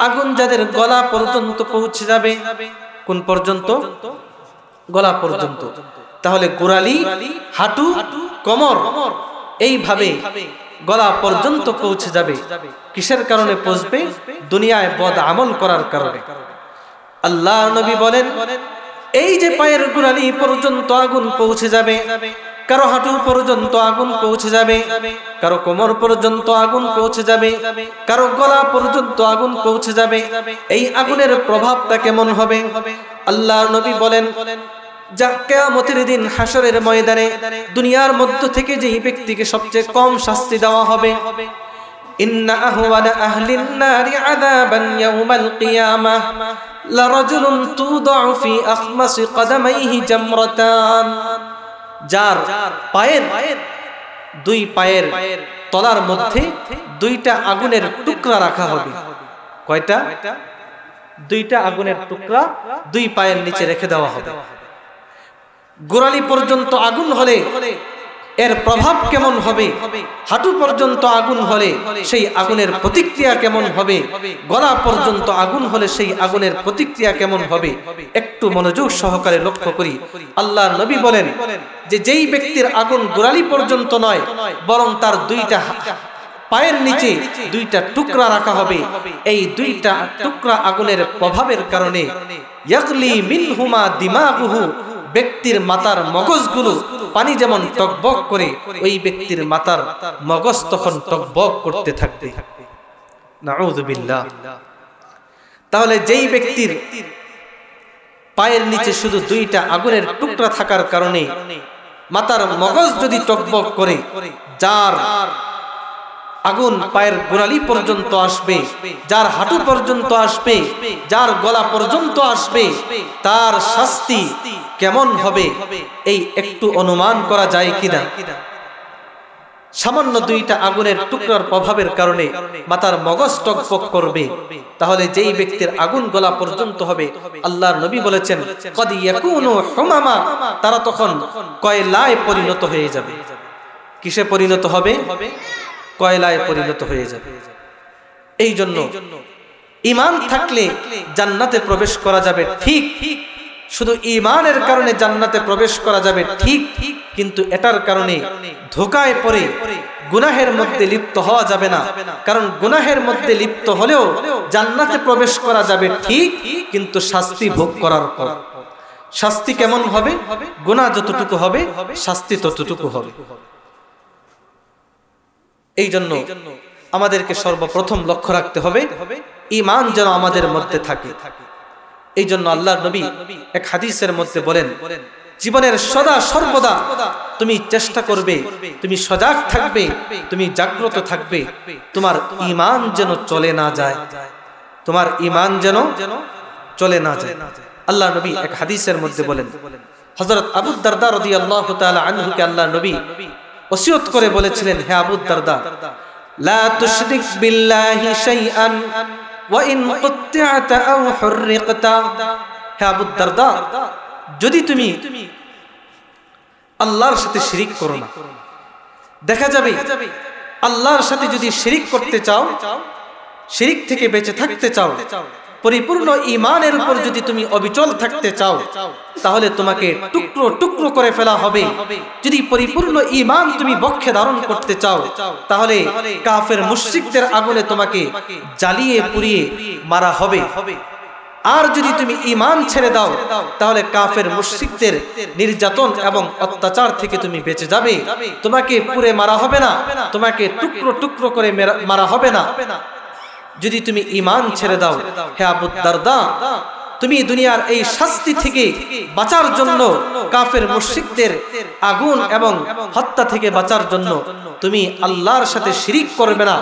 আগুন যাদের গলা পর্যন্ত পৌঁছে যাবে। কোন পর্যন্ত? গলা পর্যন্ত। তাহলে গোড়ালি, হাঁটু, কোমর, এইভাবে গলা পর্যন্ত পৌঁছে যাবে। কিসের কারণে পৌঁছবে? দুনিয়ায় বদ আমল করার কারণে। আল্লাহর নবী বলেন, এই যে পায়ের গোড়ালি পর্যন্ত আগুন পৌঁছে যাবে, কারো হাঁটু পর্যন্ত আগুন পৌঁছে যাবে, কারো কোমর পর্যন্ত আগুন পৌঁছে যাবে, কারো গলা পর্যন্ত আগুন পৌঁছে যাবে। এই আগুনের প্রভাবটা কেমন হবে? আল্লাহর নবী বলেন, যা কিয়ামতের দিন হাসরের ময়দানে দুনিয়ার মধ্য থেকে যেই ব্যক্তিকে সবচেয়ে কম শাস্তি দেওয়া হবে, ইন্না আহওয়ানা আহলিন নারি আযাবান ইয়াউমাল কিয়ামাহ লারাজুলুন তুদাউ ফি আখমাসি কদামাইহি জামরাতান, যার পায়ের দুই পায়ের তলার মধ্যে দুইটা আগুনের টুকরা রাখা হবে। কয়টা? দুইটা আগুনের টুকরা দুই পায়ের নিচে রেখে দেওয়া হবে। গোড়ালি পর্যন্ত আগুন হলে এর প্রভাব কেমন হবে? হাঁটু পর্যন্ত আগুন হলে সেই আগুনের প্রতিক্রিয়া কেমন হবে? গলা পর্যন্ত আগুন হলে সেই আগুনের প্রতিক্রিয়া কেমন হবে? একটু মনোযোগ সহকারে লক্ষ্য করি। আল্লাহর নবী বলেন যে যেই ব্যক্তির আগুন গোড়ালি পর্যন্ত নয়, বরং তার দুইটা পায়ের নিচে দুইটা টুকরা রাখা হবে। এই দুইটা টুকরা আগুনের প্রভাবের কারণে ইয়াগলি মিনহুমা দিমাগুহু, ব্যক্তির মাথার মগজগুলো পানি যেমন টকবক করে, ওই ব্যক্তির মাথার মগজ তখন টকবক করতে থাকবে। নাউযুবিল্লাহ। তাহলে যেই ব্যক্তির পায়ের নিচে শুধু দুইটা আগুনের টুকরা থাকার কারণে মাথার মগজ যদি টকবক করে, যার আগুন পায়ের গোড়ালি পর্যন্ত আসবে, যার হাঁটু পর্যন্ত আসবে, যার গলা পর্যন্ত আসবে, তার শাস্তি কেমন হবে এই একটু অনুমান করা যায় কিনা? সামান্য দুইটা আগুনের টুকরার প্রভাবের কারণে মাথার মগজ টকবক করবে। তাহলে যেই ব্যক্তির আগুন গলা পর্যন্ত হবে, আল্লাহর নবী বলেছেন, কদ ইয়াকুনু হুমামা, তারা তখন কয়লায় পরিণত হয়ে যাবে। কিসে পরিণত হবে? কয়লায় পরিণত হয়ে যাবে। এই জন্য ঈমান থাকলে জান্নাতে প্রবেশ করা যাবে, ঠিক। শুধু ঈমানের কারণে জান্নাতে প্রবেশ করা যাবে, ঠিক। কিন্তু এটার কারণে ধোঁকায় পড়ে গুনাহের মধ্যে লিপ্ত হওয়া যাবে না। কারণ গুনাহের মধ্যে লিপ্ত হলেও জান্নাতে প্রবেশ করা যাবে, ঠিক, কিন্তু শাস্তি ভোগ করার পর। শাস্তি কেমন হবে? গুনাহ যতটুকু হবে শাস্তি ততটুকু হবে। এই জন্য আমাদেরকে সর্বপ্রথম লক্ষ্য রাখতে হবে ঈমান যেন আমাদের মধ্যে থাকে। এই জন্য আল্লাহর নবী এক হাদিসের মধ্যে বলেন জীবনের সদা সর্বদা তুমি চেষ্টা করবে, তুমি সজাগ থাকবে, তুমি জাগ্রত থাকবে, তোমার ঈমান যেন চলে না যায়, তোমার ঈমান যেন চলে না যায়। আল্লাহ নবী এক হাদিসের মধ্যে বলেন, হযরত আবু দারদা রাদিয়াল্লাহু তাআলা আনহুকে আল্লাহ নবী ওসিয়ত করে বলেছিলেন, হে আবু দারদা, লা তুশরিক বিল্লাহি শাইআন ওয়া ইন কুত্তিআতা আও হুররিকতা। হে আবু দারদা, যদি তুমি আল্লাহর সাথে শিরিক করো না, দেখা যাবে আল্লাহর সাথে যদি শিরিক করতে চাও, শিরিক থেকে বেঁচে থাকতে চাও, পরিপূর্ণ ঈমানের উপর যদি তুমি অবিচল থাকতে চাও, তাহলে তোমাকে টুকরো টুকরো করে ফেলা হবে। যদি পরিপূর্ণ ঈমান তুমি বক্ষে ধারণ করতে চাও, তাহলে কাফের মুশরিকদের আগুনে তোমাকে জ্বালিয়ে পুড়িয়ে মারা হবে। আর যদি তুমি ঈমান ছেড়ে দাও, তাহলে কাফের মুশরিকদের নির্যাতন এবং অত্যাচার থেকে তুমি বেঁচে যাবে। তোমাকে পুড়ে মারা হবে না, তোমাকে টুকরো টুকরো করে মারা হবে না, যদি তুমি ঈমান ছেড়ে দাও। হে আবু দারদা, তুমি দুনিয়ার এই শাস্তি থেকে বাঁচার জন্য, কাফের মুশরিকদের আগুন এবং হত্যা থেকে বাঁচার জন্য তুমি আল্লাহর সাথে শিরিক করবে না।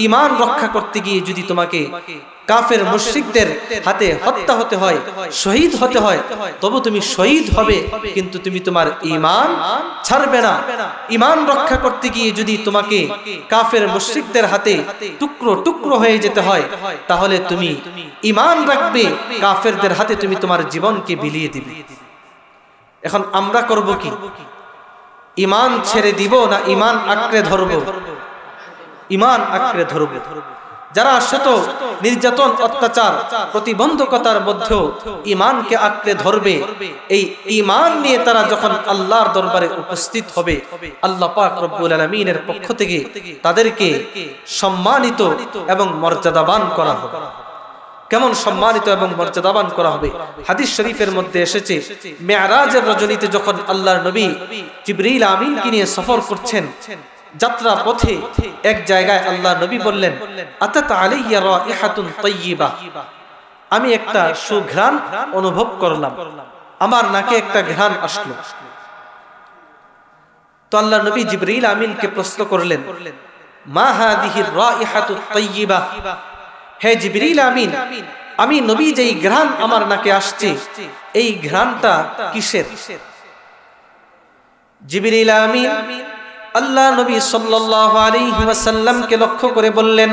ঈমান রক্ষা করতে গিয়ে যদি তোমাকে কাফের মুশরিকদের হাতে হত্যা হতে হয়, শহীদ হতে হয়, তবু তুমি শহীদ হবে, কিন্তু তুমি তোমার ঈমান ছাড়বে না। ঈমান রক্ষা করতে গিয়ে যদি তোমাকে কাফের মুশরিকদের হাতে টুকরো টুকরো হয়ে যেতে হয়, তাহলে তুমি ঈমান রাখবে, কাফেরদের হাতে তুমি তোমার জীবনকে বিলিয়ে দিবে। এখন আমরা করব কি? ঈমান ছেড়ে দিব না ঈমান আঁকড়ে ধরব? ঈমান আঁকড়ে ধরব। যারা শত নির্যাতন, অত্যাচার, প্রতিবন্ধকতার মধ্যেও ঈমানকে আঁকড়ে ধরবে, এই ঈমান নিয়ে তারা যখন আল্লাহর দরবারে উপস্থিত হবে, আল্লাহ পাক রব্বুল আলামিনের পক্ষ থেকে তাদেরকে সম্মানিত এবং মর্যাদাবান করা হবে। কেমন সম্মানিত এবং মর্যাদাবান করা হবে? হাদিস শরীফের মধ্যে এসেছে, মেরাজের রজনীতে যখন আল্লাহর নবী জিবরিল আমিনকে নিয়ে সফর করছেন, যাত্রা পথে এক জায়গায় আল্লাহ নবী বললেন, আতাত আলাইয়া রাইহাতুন তাইয়্যিবা, আমি একটা সুঘ্রাণ অনুভব করলাম, আমার নাকে একটা ঘ্রাণ আসলো। তো আল্লাহ নবী জিবরিল আমিনকে প্রশ্ন করলেন, মা হাদিহির রাইহাতুত তাইয়্যিবা, হে জিবরিল আমিন, আমি নবী যেই ঘ্রাণ আমার নাকে আসছে, এই ঘ্রাণটা কিসের? জিবরিল আমিন আল্লাহ নবী সাল্লাল্লাহু আলাইহি ওয়াসাল্লামকে লক্ষ্য করে বললেন,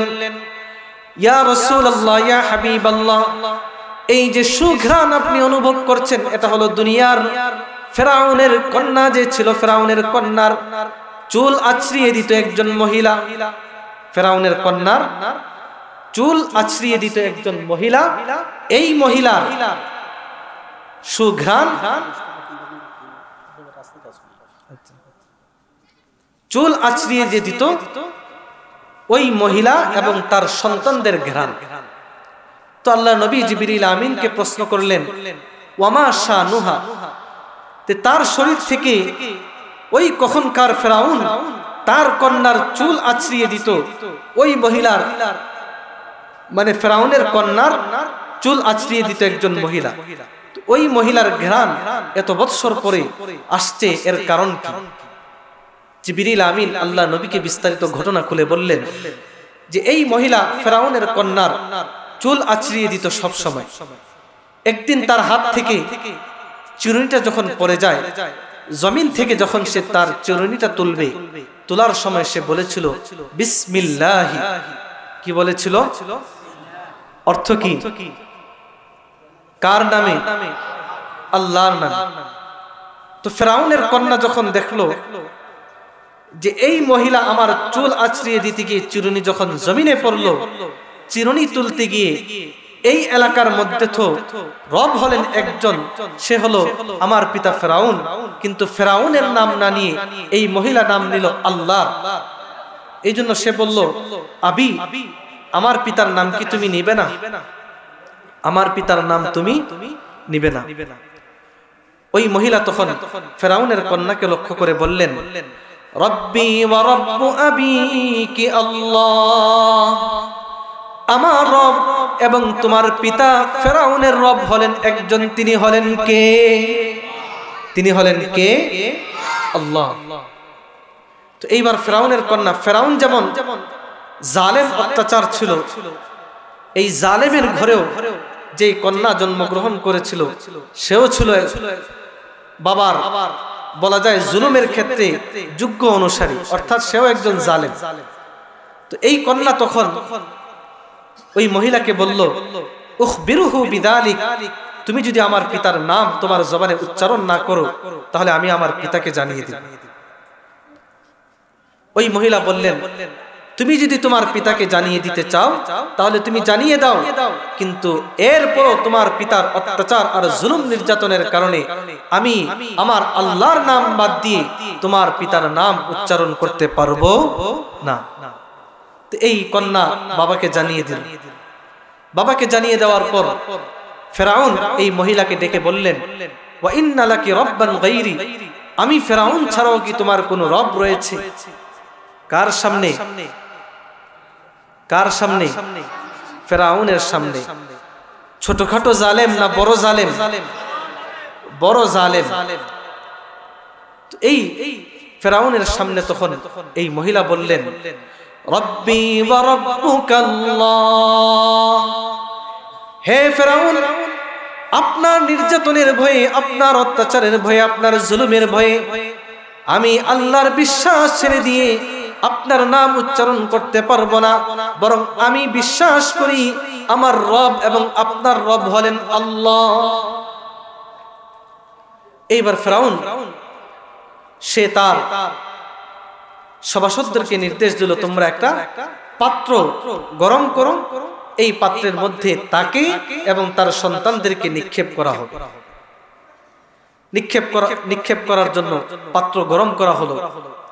ইয়া রাসূলুল্লাহ, ইয়া হাবিবাল্লাহ, এই যে সুঘ্রাণ আপনি অনুভব করছেন, এটা হলো দুনিয়ার ফেরাউনের কন্যা যে ছিল, ফেরাউনের কন্যার চুল আছড়িয়ে দিত একজন মহিলা। ফেরাউনের কন্যার চুল আছড়িয়ে দিত একজন মহিলা। এই মহিলার সুঘ্রাণ, চুল আছড়িয়ে যে দিত ওই মহিলা এবং তার সন্তানদের ঘ্রাণ। তো আল্লাহ নবী জিবরিল আমিনকে প্রশ্ন করলেন, ওয়ামা শানুহা, তার শরীর থেকে ওই কখনকার ফেরাউন তার কন্যার চুল আছড়িয়ে দিত, ওই মহিলার মানে ফেরাউনের কন্যার চুল আছড়িয়ে দিত একজন মহিলা, ওই মহিলার ঘ্রাণ এত বৎসর পরে আসছে, এর কারণ কি? জিবরিল আমিন আল্লাহ নবীকে বিস্তারিত ঘটনা খুলে বললেন যে এই মহিলা ফেরাউনের কন্যার চুল আছড়িয়ে দিত সব সময়। একদিন তার হাত থেকে চিরুনিটা যখন পড়ে যায়, জমিন থেকে যখন সে তার চিরুনিটা তুলবে, তোলার সময় সে বলেছিল বিসমিল্লাহি। কি বলেছিল? অর্থ কি? কার নামে? আল্লাহর নামে। তো ফেরাউনের কন্যা যখন দেখলো যে এই মহিলা আমার চুল আছড়িয়ে দিতে গিয়ে চিরুনি যখন জমিনে পড়লো, চিরুনি তুলতে গিয়ে এই এলাকার মধ্যে তো রব হলেন একজন, সে হলো আমার পিতা ফেরাউন, কিন্তু ফেরাউনের নাম না নিয়ে এই মহিলা নাম নিল আল্লাহ। এই জন্য সে বলল, আবি, আমার পিতার নাম কি তুমি নিবে না? আমার পিতার নাম তুমি নিবে না? ওই মহিলা তখন ফেরাউনের কন্যাকে লক্ষ্য করে বললেন, রব্বি ওয়া রব্বু আবিকি আল্লাহ, আমার রব এবং তোমার পিতা ফেরাউনের রব হলেন একজন, তিনি হলেন কে? তিনি হলেন কে? আল্লাহ। তো এইবার ফেরাউনের কন্যা, ফেরাউন যেমন জালেম অত্যাচার ছিল, এই জালেমের ঘরেও যে কন্যা জন্মগ্রহণ করেছিল সেও ছিল বাবার বলা যায় জুলুমের ক্ষেত্রে যোগ্য অনুসারী, অর্থাৎ সেও একজন জালেম। তো এই কন্যা তখন ওই মহিলাকে বলল, উখবিরুহু বিযালিক, তুমি যদি আমার পিতার নাম তোমার জবানে উচ্চারণ না করো তাহলে আমি আমার পিতাকে জানিয়ে দিব। ওই মহিলা বললেন, তুমি যদি তোমার পিতাকে জানিয়ে দিতে চাও তাহলে তুমি জানিয়ে দাও, কিন্তু এরপরও তোমার পিতার অত্যাচার আর জুলুম নির্যাতনের কারণে আমি আমার আল্লাহর নাম বাদ দিয়ে তোমার পিতার নাম উচ্চারণ করতে পারবো না। তো এই কন্যা বাবাকে জানিয়ে দিল। বাবাকে জানিয়ে দেওয়ার পর ফেরাউন এই মহিলাকে ডেকে বললেন, ওয়া ইন্না লাকি রাব্বান গায়রি, আমি ফেরাউন ছাড়াও কি তোমার কোনো রব রয়েছে? কার সামনে? কার সামনে? ফেরাউনের সামনে। ছোটখাটো জালেম না বড় জালেম? বড় জালেম। এই ফেরাউনের সামনে তখন এই মহিলা বললেন, রব্বি ওয়া রাব্বুকাল্লাহ, হে ফেরাউন, আপনার নির্যাতনের ভয়ে, আপনার অত্যাচারের ভয়ে, আপনার জুলুমের ভয়ে আমি আল্লাহর বিশ্বাস ছেড়ে দিয়ে আপনার নাম উচ্চারণ করতে পারবো না, বরং আমি বিশ্বাস করি আমার রব এবং আপনার রব হলেন আল্লাহ। এইবার ফেরাউন সে তার সভাসদদেরকে নির্দেশ দিল, তোমরা একটা পাত্র গরম করো, এই পাত্রের মধ্যে তাকে এবং তার সন্তানদেরকে নিক্ষেপ করা হবে। নিক্ষেপ করার জন্য পাত্র গরম করা হলো।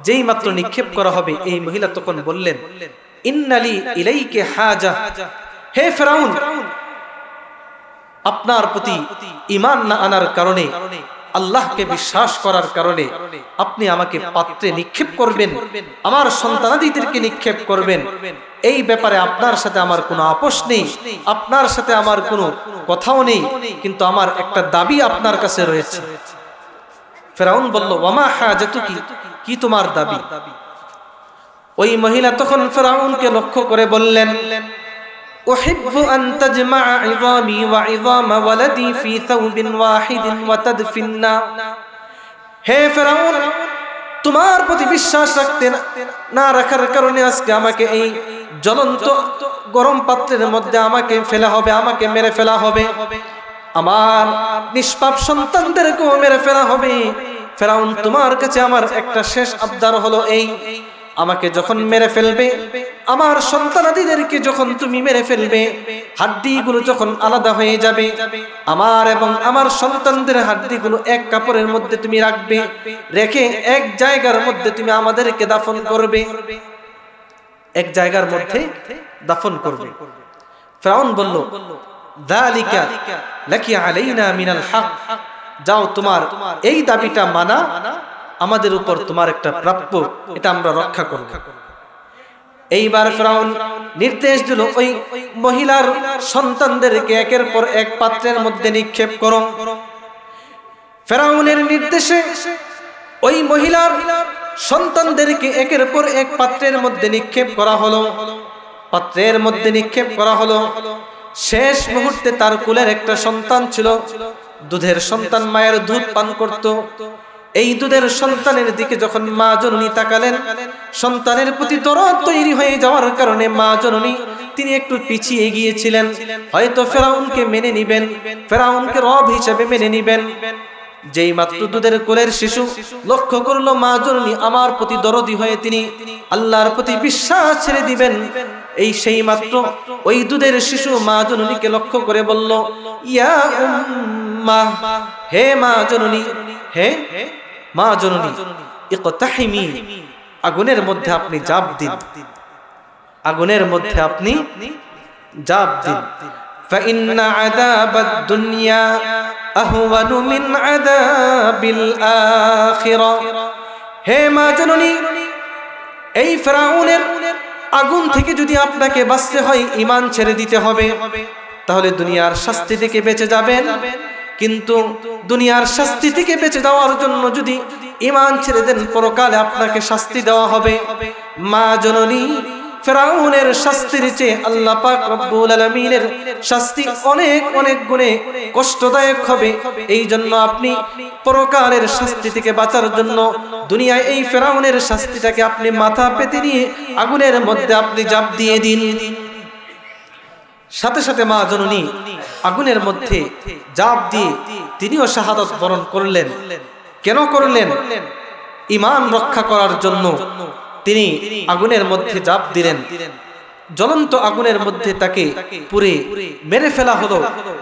যেই মাত্র নিক্ষেপ করা হবে এই মহিলা তখন বললেন, ইন্নালি ইলাইকা হাজা, হে ফেরাউন, আপনার প্রতি ঈমান না আনার কারণে, আল্লাহকে বিশ্বাস করার কারণে আপনি আমাকে পাত্রে নিক্ষেপ করবেন, আমার সন্তানাদিদেরকে নিক্ষেপ করবেন, এই ব্যাপারে আপনার সাথে আমার কোনো আপোষ নেই, আপনার সাথে আমার কোনো কথাও নেই, কিন্তু আমার একটা দাবি আপনার কাছে রয়েছে। ফেরাউন বলল, ওয়ামা হাজাতুকি, কি তোমার দাবি? ওই মহিলা তখন ফেরাউনকে লক্ষ্য করে বললেন, উহিব্বু আন তাজমা'a 'ইযামি ওয়া 'ইযামা ওয়ালাদি ফি থাওবিন ওয়াহিদিন ওয়া তাদফিননা, হে ফেরাউন, তোমার প্রতি বিশ্বাস রাখতে না রাখার কারণে আজকে আমাকে এই জ্বলন্ত গরম পাত্রের মধ্যে আমাকে ফেলা হবে, আমাকে মেরে ফেলা হবে, আমার নিষ্পাপ সন্তানদেরকেও মেরে ফেলা হবে। ফেরাউন, তোমার কাছে আমার একটা শেষ আবদার হলো এই, আমাকে যখন মেরে ফেলবে, আমার সন্তানাদিদেরকে যখন তুমি মেরে ফেলবে, হাড্ডিগুলো যখন আলাদা হয়ে যাবে, আমার এবং আমার সন্তানদের হাড্ডিগুলো এক কাপড়ের মধ্যে তুমি রাখবে, রেখে এক জায়গার মধ্যে তুমি আমাদেরকে দাফন করবে, এক জায়গার মধ্যে দাফন করবে। ফেরাউন বলল, যালিকা লাকি আলাইনা মিনাল হক, যাও তোমার এই দাবিটা মানা আমাদের উপর তোমার একটা প্রাপ্য, এটা আমরা রক্ষা করব। এইবার ফেরাউন নির্দেশ দিল, ওই মহিলার সন্তানদেরকে একের পর এক পাত্রের মধ্যে নিক্ষেপ করো। ফেরাউনের নির্দেশে ওই মহিলার সন্তানদেরকে একের পর এক পাত্রের মধ্যে নিক্ষেপ করা হলো, পাত্রের মধ্যে নিক্ষেপ করা হলো। শেষ মুহূর্তে তার কুলের একটা সন্তান ছিল, দুধের সন্তান, মায়ের দুধ পান করত। এই দুধের সন্তানের দিকে যখন মা জননী তাকালেন, সন্তানের প্রতি দরদ তৈরি হয়ে যাওয়ার কারণে মা জননী তিনি একটু পিছিয়ে গিয়েছিলেন, হয়তো ফেরাউনকে মেনে নিবেন, ফেরাউনকে রব হিসেবে মেনে নিবেন। যেই মাত্র দুধের কোলের শিশু লক্ষ্য করলো মা জননী আমার প্রতি দরদি হয়ে তিনি আল্লাহর প্রতি বিশ্বাস ছেড়ে দিবেন, এই সেই মাত্র ওই দুধের শিশু মা জননীকে লক্ষ্য করে বলল, ইয়া উম্মা, হে মা জননী, হে মা জননী, ইকতাহিমি, আগুনের মধ্যে আপনি জাপ দিন, আগুনের মধ্যে আপনি জাপ দিন। ফাইন্না আযাবাদ দুনিয়া আহওয়ানু মিন আযাবিল আখিরা, হে মা জননী, এই ফেরাউনের আগুন থেকে যদি আপনাকে বাঁচতে হয়, ঈমান ছেড়ে দিতে হবে, তাহলে দুনিয়ার শাস্তি থেকে বেঁচে যাবেন, কিন্তু দুনিয়ার শাস্তি থেকে বেঁচে যাওয়ার জন্য যদি ঈমান ছেড়ে দেন, পরকালে আপনাকে শাস্তি দেওয়া হবে। মা জননী ফিরাউনের শাস্তির চেয়ে আল্লাহ পাক রব্বুল আলামিনের শাস্তি অনেক অনেক গুণে কষ্টদায়ক হবে। এই জন্য আপনি পরকালের শাস্তি থেকে বাঁচার জন্য দুনিয়ায় এই ফিরাউনের শাস্তিটাকে আপনি মাথা পেতে নিয়ে আগুনের মধ্যে আপনি ঝাঁপ দিয়ে দিন। সাথে সাথে মা জননী আগুনের মধ্যে ঝাঁপ দিয়ে তিনিও শাহাদাত বরণ করলেন। কেন করলেন? ঈমান রক্ষা করার জন্য তিনি আগুনের মধ্যে ঝাঁপ দিলেন। জ্বলন্ত আগুনের মধ্যে তাকে পুড়ে মেরে ফেলা হলো,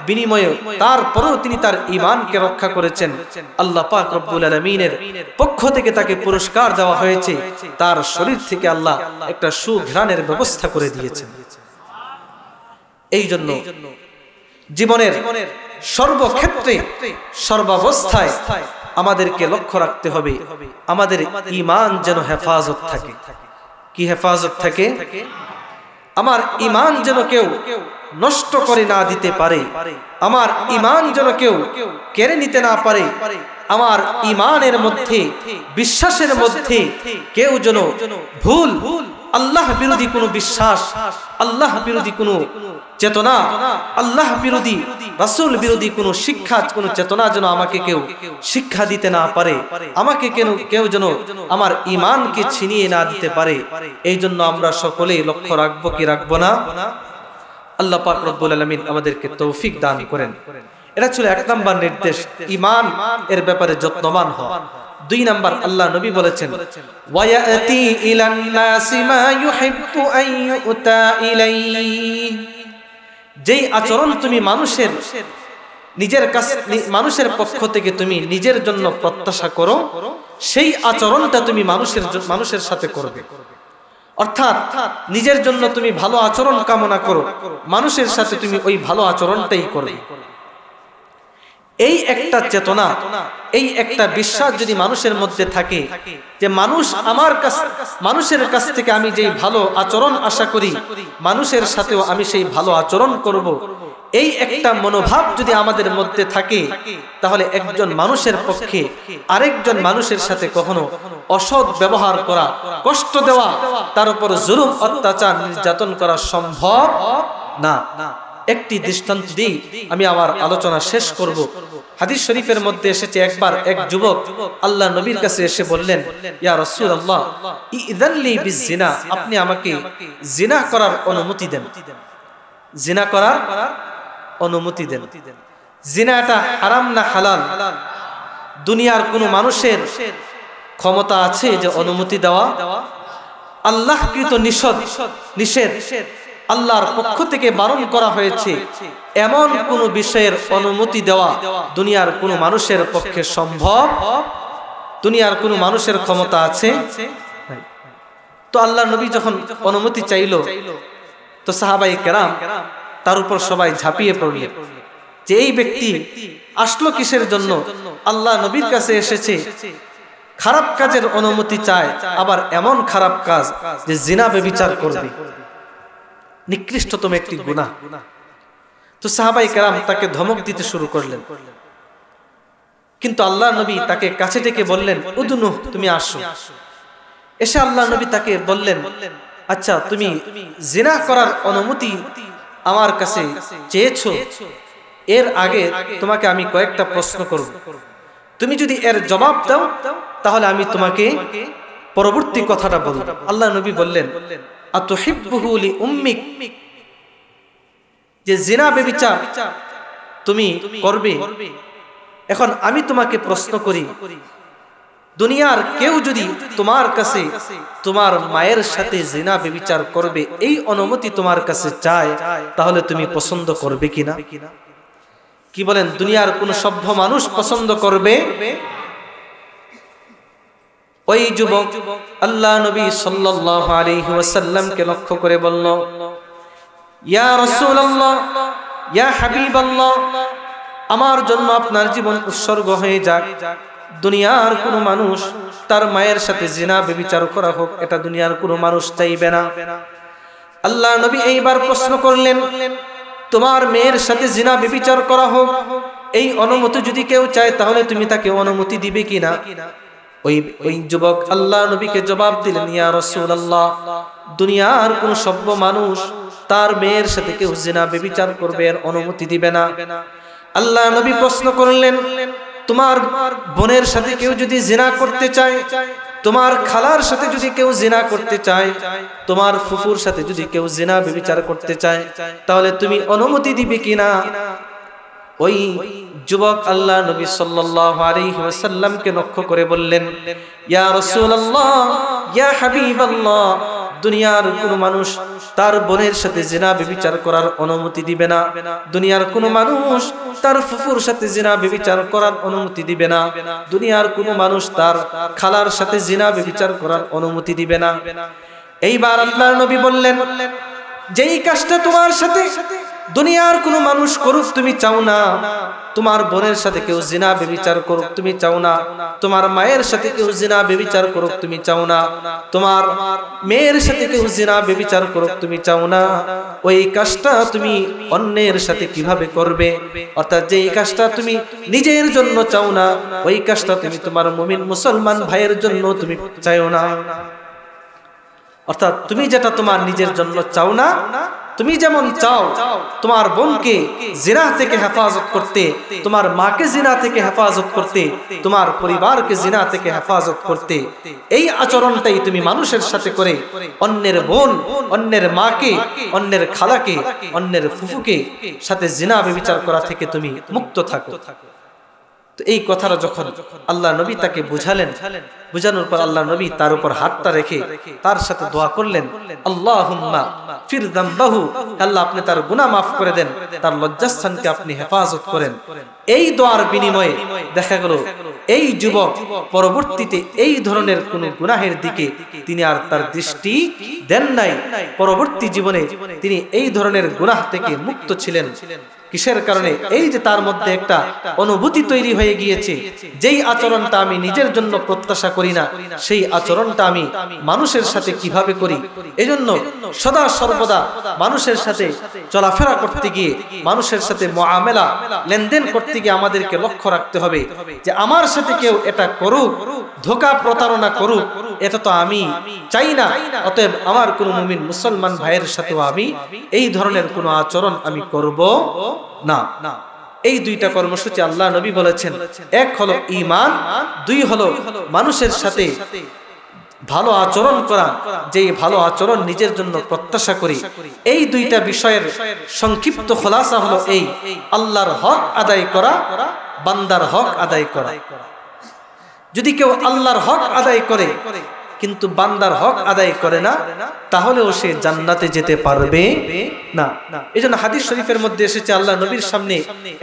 বিনিময়ে তারপরেও তিনি তার ঈমানকে রক্ষা করেছেন। আল্লাহ পাক রব্বুল আলামিনের পক্ষ থেকে তাকে পুরস্কার দেওয়া হয়েছে, তার শরীর থেকে আল্লাহ একটা সুঘ্রাণের ব্যবস্থা করে দিয়েছেন। এই জন্য জীবনের সর্বক্ষেত্রে সর্বাবস্থায় আমাদেরকে লক্ষ্য রাখতে হবে আমাদের ঈমান যেন হেফাজত থাকে। কি হেফাজত থাকে? আমার ঈমান যেন কেউ নষ্ট করে না দিতে পারে, আমার ঈমান যেন কেউ কেড়ে নিতে না পারে, আমার ঈমানের মধ্যে বিশ্বাসের মধ্যে কেউ যেন ভুল আল্লাহ বিরোধী কোনো বিশ্বাস, আল্লাহ বিরোধী কোনো চেতনা, আল্লাহ বিরোধী রাসূল বিরোধী কোনো শিক্ষা, কোনো চেতনা যেন আমাকে কেউ শিক্ষা দিতে না পারে, আমাকে কেউ যেন আমার ঈমানকে ছিনিয়ে না দিতে পারে। এই জন্য আমরা সকলেই লক্ষ্য রাখবো কি রাখবো না? আল্লাহ পাক রব্বুল আলামিন আমাদেরকে তৌফিক দান করেন। এটা ছিল 1 নম্বর নির্দেশ, ঈমান এর ব্যাপারে যত্নবান হওয়া। 2 নম্বর, আল্লাহ নবী বলেছেন ওয়ায়াতি ইলান নাসি মা ইউহিব্বু আন ইউতা ইলাইহি, যেই আচরণ তুমি মানুষের পক্ষ থেকে তুমি নিজের জন্য প্রত্যাশা করো, সেই আচরণটা তুমি মানুষের সাথে করবে। অর্থাৎ নিজের জন্য তুমি ভালো আচরণ কামনা করো, মানুষের সাথে তুমি ওই ভালো আচরণটাই করবে। এই একটা চেতনা, এই একটা বিশ্বাস যদি মানুষের মধ্যে থাকে যে মানুষের কাছ থেকে আমি যেই ভালো আচরণ আশা করি, মানুষের সাথেও আমি সেই ভালো আচরণ করব, এই একটা মনোভাব যদি আমাদের মধ্যে থাকে, তাহলে একজন মানুষের পক্ষে আরেকজন মানুষের সাথে কখনো অসৎ ব্যবহার করা, কষ্ট দেওয়া, তার উপর জুলুম অত্যাচার নির্যাতন করা সম্ভব না। একটি দৃষ্টান্ত দিই, আমি আমার আলোচনা শেষ করব। হাদিস শরীফের মধ্যে এসেছে, একবার এক যুবক আল্লাহ নবীর কাছে এসে বললেন, ইয়া রাসূলুল্লাহ ইযযান লি বিজিনা, আপনি আমাকে জিনা করার অনুমতি দেন, জিনা করার অনুমতি দেন। জিনা এটা হারাম না হালাল? দুনিয়ার কোন মানুষের ক্ষমতা আছে যে অনুমতি দেওয়া? আল্লাহকৃত নিষেধ, আল্লাহর পক্ষ থেকে বারণ করা হয়েছে, এমন কোন বিষয়ের অনুমতি দেওয়া দুনিয়ার কোন মানুষের পক্ষে সম্ভব? দুনিয়ার কোন মানুষের ক্ষমতা আছে? তো আল্লাহ নবী যখন অনুমতি চাইলো, তো সাহাবায়ে কেরাম তার উপর সবাই ঝাঁপিয়ে পড়লেন যে এই ব্যক্তি আসলো কিসের জন্য? আল্লাহ নবীর কাছে এসেছে, খারাপ কাজের অনুমতি চায়, আবার এমন খারাপ কাজ যে জিনা ব্যভিচার করবে, নিকৃষ্টতম একটি গুনাহ। তো সাহাবায়ে কেরাম তাকে ধমক দিতে শুরু করলেন, কিন্তু আল্লাহ নবী তাকে কাছে ডেকে বললেন, উদনু, তুমি আসো। এসে আল্লাহ নবী তাকে বললেন, আচ্ছা তুমি জিনা করার অনুমতি আমার কাছে চেয়েছো, এর আগে তোমাকে আমি কয়েকটা প্রশ্ন করব, তুমি যদি এর জবাব দাও তাহলে আমি তোমাকে পরবর্তী কথাটা বলবো। আল্লাহ নবী বললেন, আতুহিব্বুহু লি উম্মিক, যে জিনা ব্যভিচার তুমি করবে। এখন আমি তোমাকে প্রশ্ন করি, দুনিয়ার কেউ যদি তোমার কাছে তোমার মায়ের সাথে জিনা ব্যভিচার করবে এই অনুমতি তোমার কাছে চায়, তাহলে তুমি পছন্দ করবে কিনা? কি বলেন, দুনিয়ার কোন সভ্য মানুষ পছন্দ করবে? ওই যুবক আল্লাহ নবী সাল্লাল্লাহু আলাইহি ওয়াসাল্লামকে লক্ষ্য করে বলল, ইয়া রাসূলুল্লাহ, ইয়া হাবিবাল্লাহ, আমার জন্য আপনার জীবন উৎসর্গ হয়ে যাক। দুনিয়ার কোন মানুষ তার মায়ের সাথে জিনা ব্যভিচার করা হোক, এটা দুনিয়ার কোন মানুষ চাইবে না। আল্লাহ নবী এইবার প্রশ্ন করলেন, তোমার মেয়ের সাথে জিনা ব্যভিচার করা হোক, এই অনুমতি যদি কেউ চায় তাহলে তুমি তাকে অনুমতি দিবে কিনা? ওই যুবক আল্লাহ নবীকে জবাব দিলেন, ইয়া রাসূলুল্লাহ, দুনিয়ার কোন সভ্য মানুষ তার মেয়ের সাথে কেউ জিনা ব্যভিচার করবে এর অনুমতি দিবে না। আল্লাহ নবী প্রশ্ন করলেন, তোমার বোনের সাথে কেউ যদি জিনা করতে চায়, তোমার খালার সাথে যদি কেউ জিনা করতে চায়, তোমার ফুফুর সাথে যদি কেউ জিনা ব্যভিচার করতে চায়, তাহলে তুমি অনুমতি দিবে কিনা? ওই যুবক আল্লাহ নবী সাল্লাল্লাহু আলাইহি ওয়াসাল্লামকে লক্ষ্য করে বললেন, ইয়া রাসূলুল্লাহ, ইয়া হাবিবাল্লাহ, দুনিয়ার কোন মানুষ তার বোনের সাথে জিনা ব্যভিচার করার অনুমতি দিবে না। দুনিয়ার কোন মানুষ তার ফুফুর সাথে জিনা ব্যভিচার করার অনুমতি দিবে না। দুনিয়ার কোন মানুষ তার খালার সাথে জিনা ব্যভিচার করার অনুমতি দিবে না। এইবার আল্লাহর নবী বললেন, যেই কাজটা তোমার সাথে দুনিয়ার কোন মানুষ করুক তুমি চাও না, তোমার বোনের সাথে কেউ জিনা ব্যভিচার করুক তুমি চাও না, তোমার মায়ের সাথে কেউ জিনা ব্যভিচার করুক তুমি চাও না, তোমার মেয়ের সাথে কেউ জিনা ব্যভিচার করুক তুমি চাও না, ওই কাজটা তুমি অন্যের সাথে কিভাবে করবে? অর্থাৎ যে এই কাজটা তুমি নিজের জন্য চাও না, ওই কাজটা তুমি তোমার মুমিন মুসলমান ভাইয়ের জন্য তুমি চাও না। অর্থাৎ তুমি যেটা তোমার নিজের জন্য চাও না, তুমি যেমন চাও তোমার বোনকে জিনা থেকে হেফাজত করতে, তোমার মাকে জিনা থেকে হেফাজত করতে, তোমার পরিবারকে জিনা থেকে হেফাজত করতে, এই আচরণটাই তুমি মানুষের সাথে করে অন্যের বোন, অন্যের মাকে, অন্যের খালাকে, অন্যের ফুফুকে সাথে জিনা ব্যভিচার করা থেকে তুমি মুক্ত থাকো। তো এই কথাটা যখন আল্লাহ নবী তাকে বুঝালেন, বুঝানোর পর আল্লাহ নবী তার উপর হাতটা রেখে তার সাথে দোয়া করলেন, আল্লাহুম্মা ফির যামবাহু, আল্লাহ আপনি তার গুনাহ মাফ করে দেন, তার লজ্জাস্থানকে আপনি হেফাজত করেন। এই দোয়ার বিনিময়ে দেখা গেল এই যুবক পরবর্তীতে এই ধরনের কোন গুনাহের দিকে তিনি আর তার দৃষ্টি দেন নাই। পরবর্তী জীবনে তিনি এই ধরনের গুনাহ থেকে মুক্ত ছিলেন। কিসের কারণে? এই যে তার মধ্যে একটা অনুভূতি তৈরি হয়ে গিয়েছে, যেই আচরণটা আমি নিজের জন্য প্রত্যাশা করি না, সেই আচরণটা আমি মানুষের সাথে কিভাবে করি। এজন্য সদা সর্বদা মানুষের সাথে চলাফেরা করতে গিয়ে, মানুষের সাথে মুআমেলা লেনদেন করতে গিয়ে আমাদেরকে লক্ষ্য রাখতে হবে যে আমার সাথে কেউ এটা করুক, ধোঁকা প্রতারণা করুক, এটা তো আমি চাই না। অতএব আমার কোন মুমিন মুসলমান ভাইয়ের সাথেও আমি এই ধরনের কোন আচরণ আমি করব না। এই দুইটা কর্মসূচি আল্লাহ নবী বলেছেন। এক হলো ঈমান, দুই হলো মানুষের সাথে ভালো আচরণ করা, যেই ভালো আচরণ নিজের জন্য প্রত্যাশা করি। এই দুইটা বিষয়ের সংক্ষিপ্ত খোলাসা হলো এই, আল্লাহর হক আদায় করা, বান্দার হক আদায় করা। যদি কেউ আল্লাহর হক আদায় করে কিন্তু বান্দার হক আদায় করে না, তাহলেও সে জান্নাতে যেতে পারবে না। এজন্য হাদিস শরীফের মধ্যে এসেছে, আল্লাহ নবীর সামনে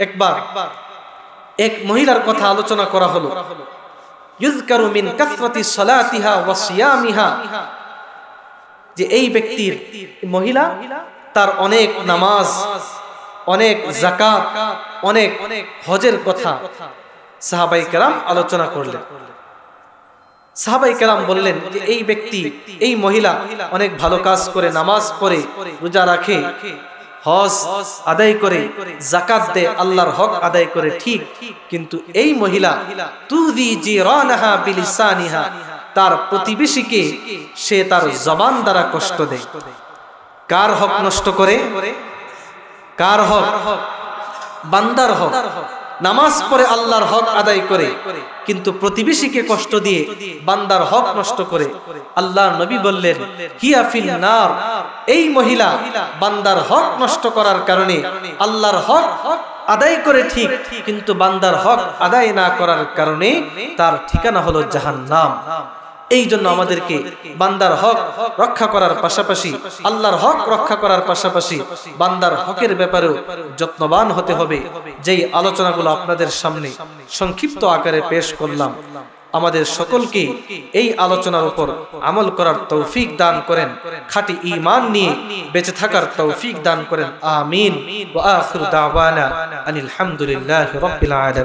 একবার এক মহিলার কথা আলোচনা করা হলো, ইউযকারু মিন কাসরাতি সালাতিহা ওয়া সিয়ামিহা, যে এই ব্যক্তির, মহিলা, তার অনেক নামাজ, অনেক যাকাত, অনেক হজের কথা সাহাবায়ে কেরাম আলোচনা করলেন। সাহাবায়ে কেরাম বললেন যে এই ব্যক্তি, এই মহিলা অনেক ভালো কাজ করে, নামাজ পড়ে, রোজা রাখে, হজ আদায় করে, যাকাত দেয়, আল্লাহর হক আদায় করে, ঠিক, কিন্তু এই মহিলা তুযি জিরানাহা বিলিসানিহা, তার প্রতিবেশীকে সে তার জবান দ্বারা কষ্ট দেয়। কার হক নষ্ট করে? কার হক? বান্দার হক। নামাজ পড়ে আল্লাহর হক আদায় করে, কিন্তু প্রতিবেশীকে কষ্ট দিয়ে বান্দার হক নষ্ট করে। আল্লাহর নবী বললেন, হিয়া ফিল নার, এই মহিলা বান্দার হক নষ্ট করার কারণে, আল্লাহর হক আদায় করে ঠিক, কিন্তু বান্দার হক আদায় না করার কারণে তার ঠিকানা হলো জাহান্নাম। এই জন্য আমাদেরকে বান্দার হক রক্ষা করার পাশাপাশি, আল্লাহর হক রক্ষা করার পাশাপাশি বান্দার হকের ব্যাপারেও যত্নবান হতে হবে। যেই আলোচনাগুলো আপনাদের সামনে সংক্ষিপ্ত আকারে পেশ করলাম, আমাদের সকলকে এই আলোচনার উপর আমল করার তৌফিক দান করেন, খাঁটি ঈমান নিয়ে বেঁচে থাকার তৌফিক দান করেন। আমিন। ওয়া আখিরু দাওয়ানা আনিল হামদুলিল্লাহি রাব্বিল আলামিন।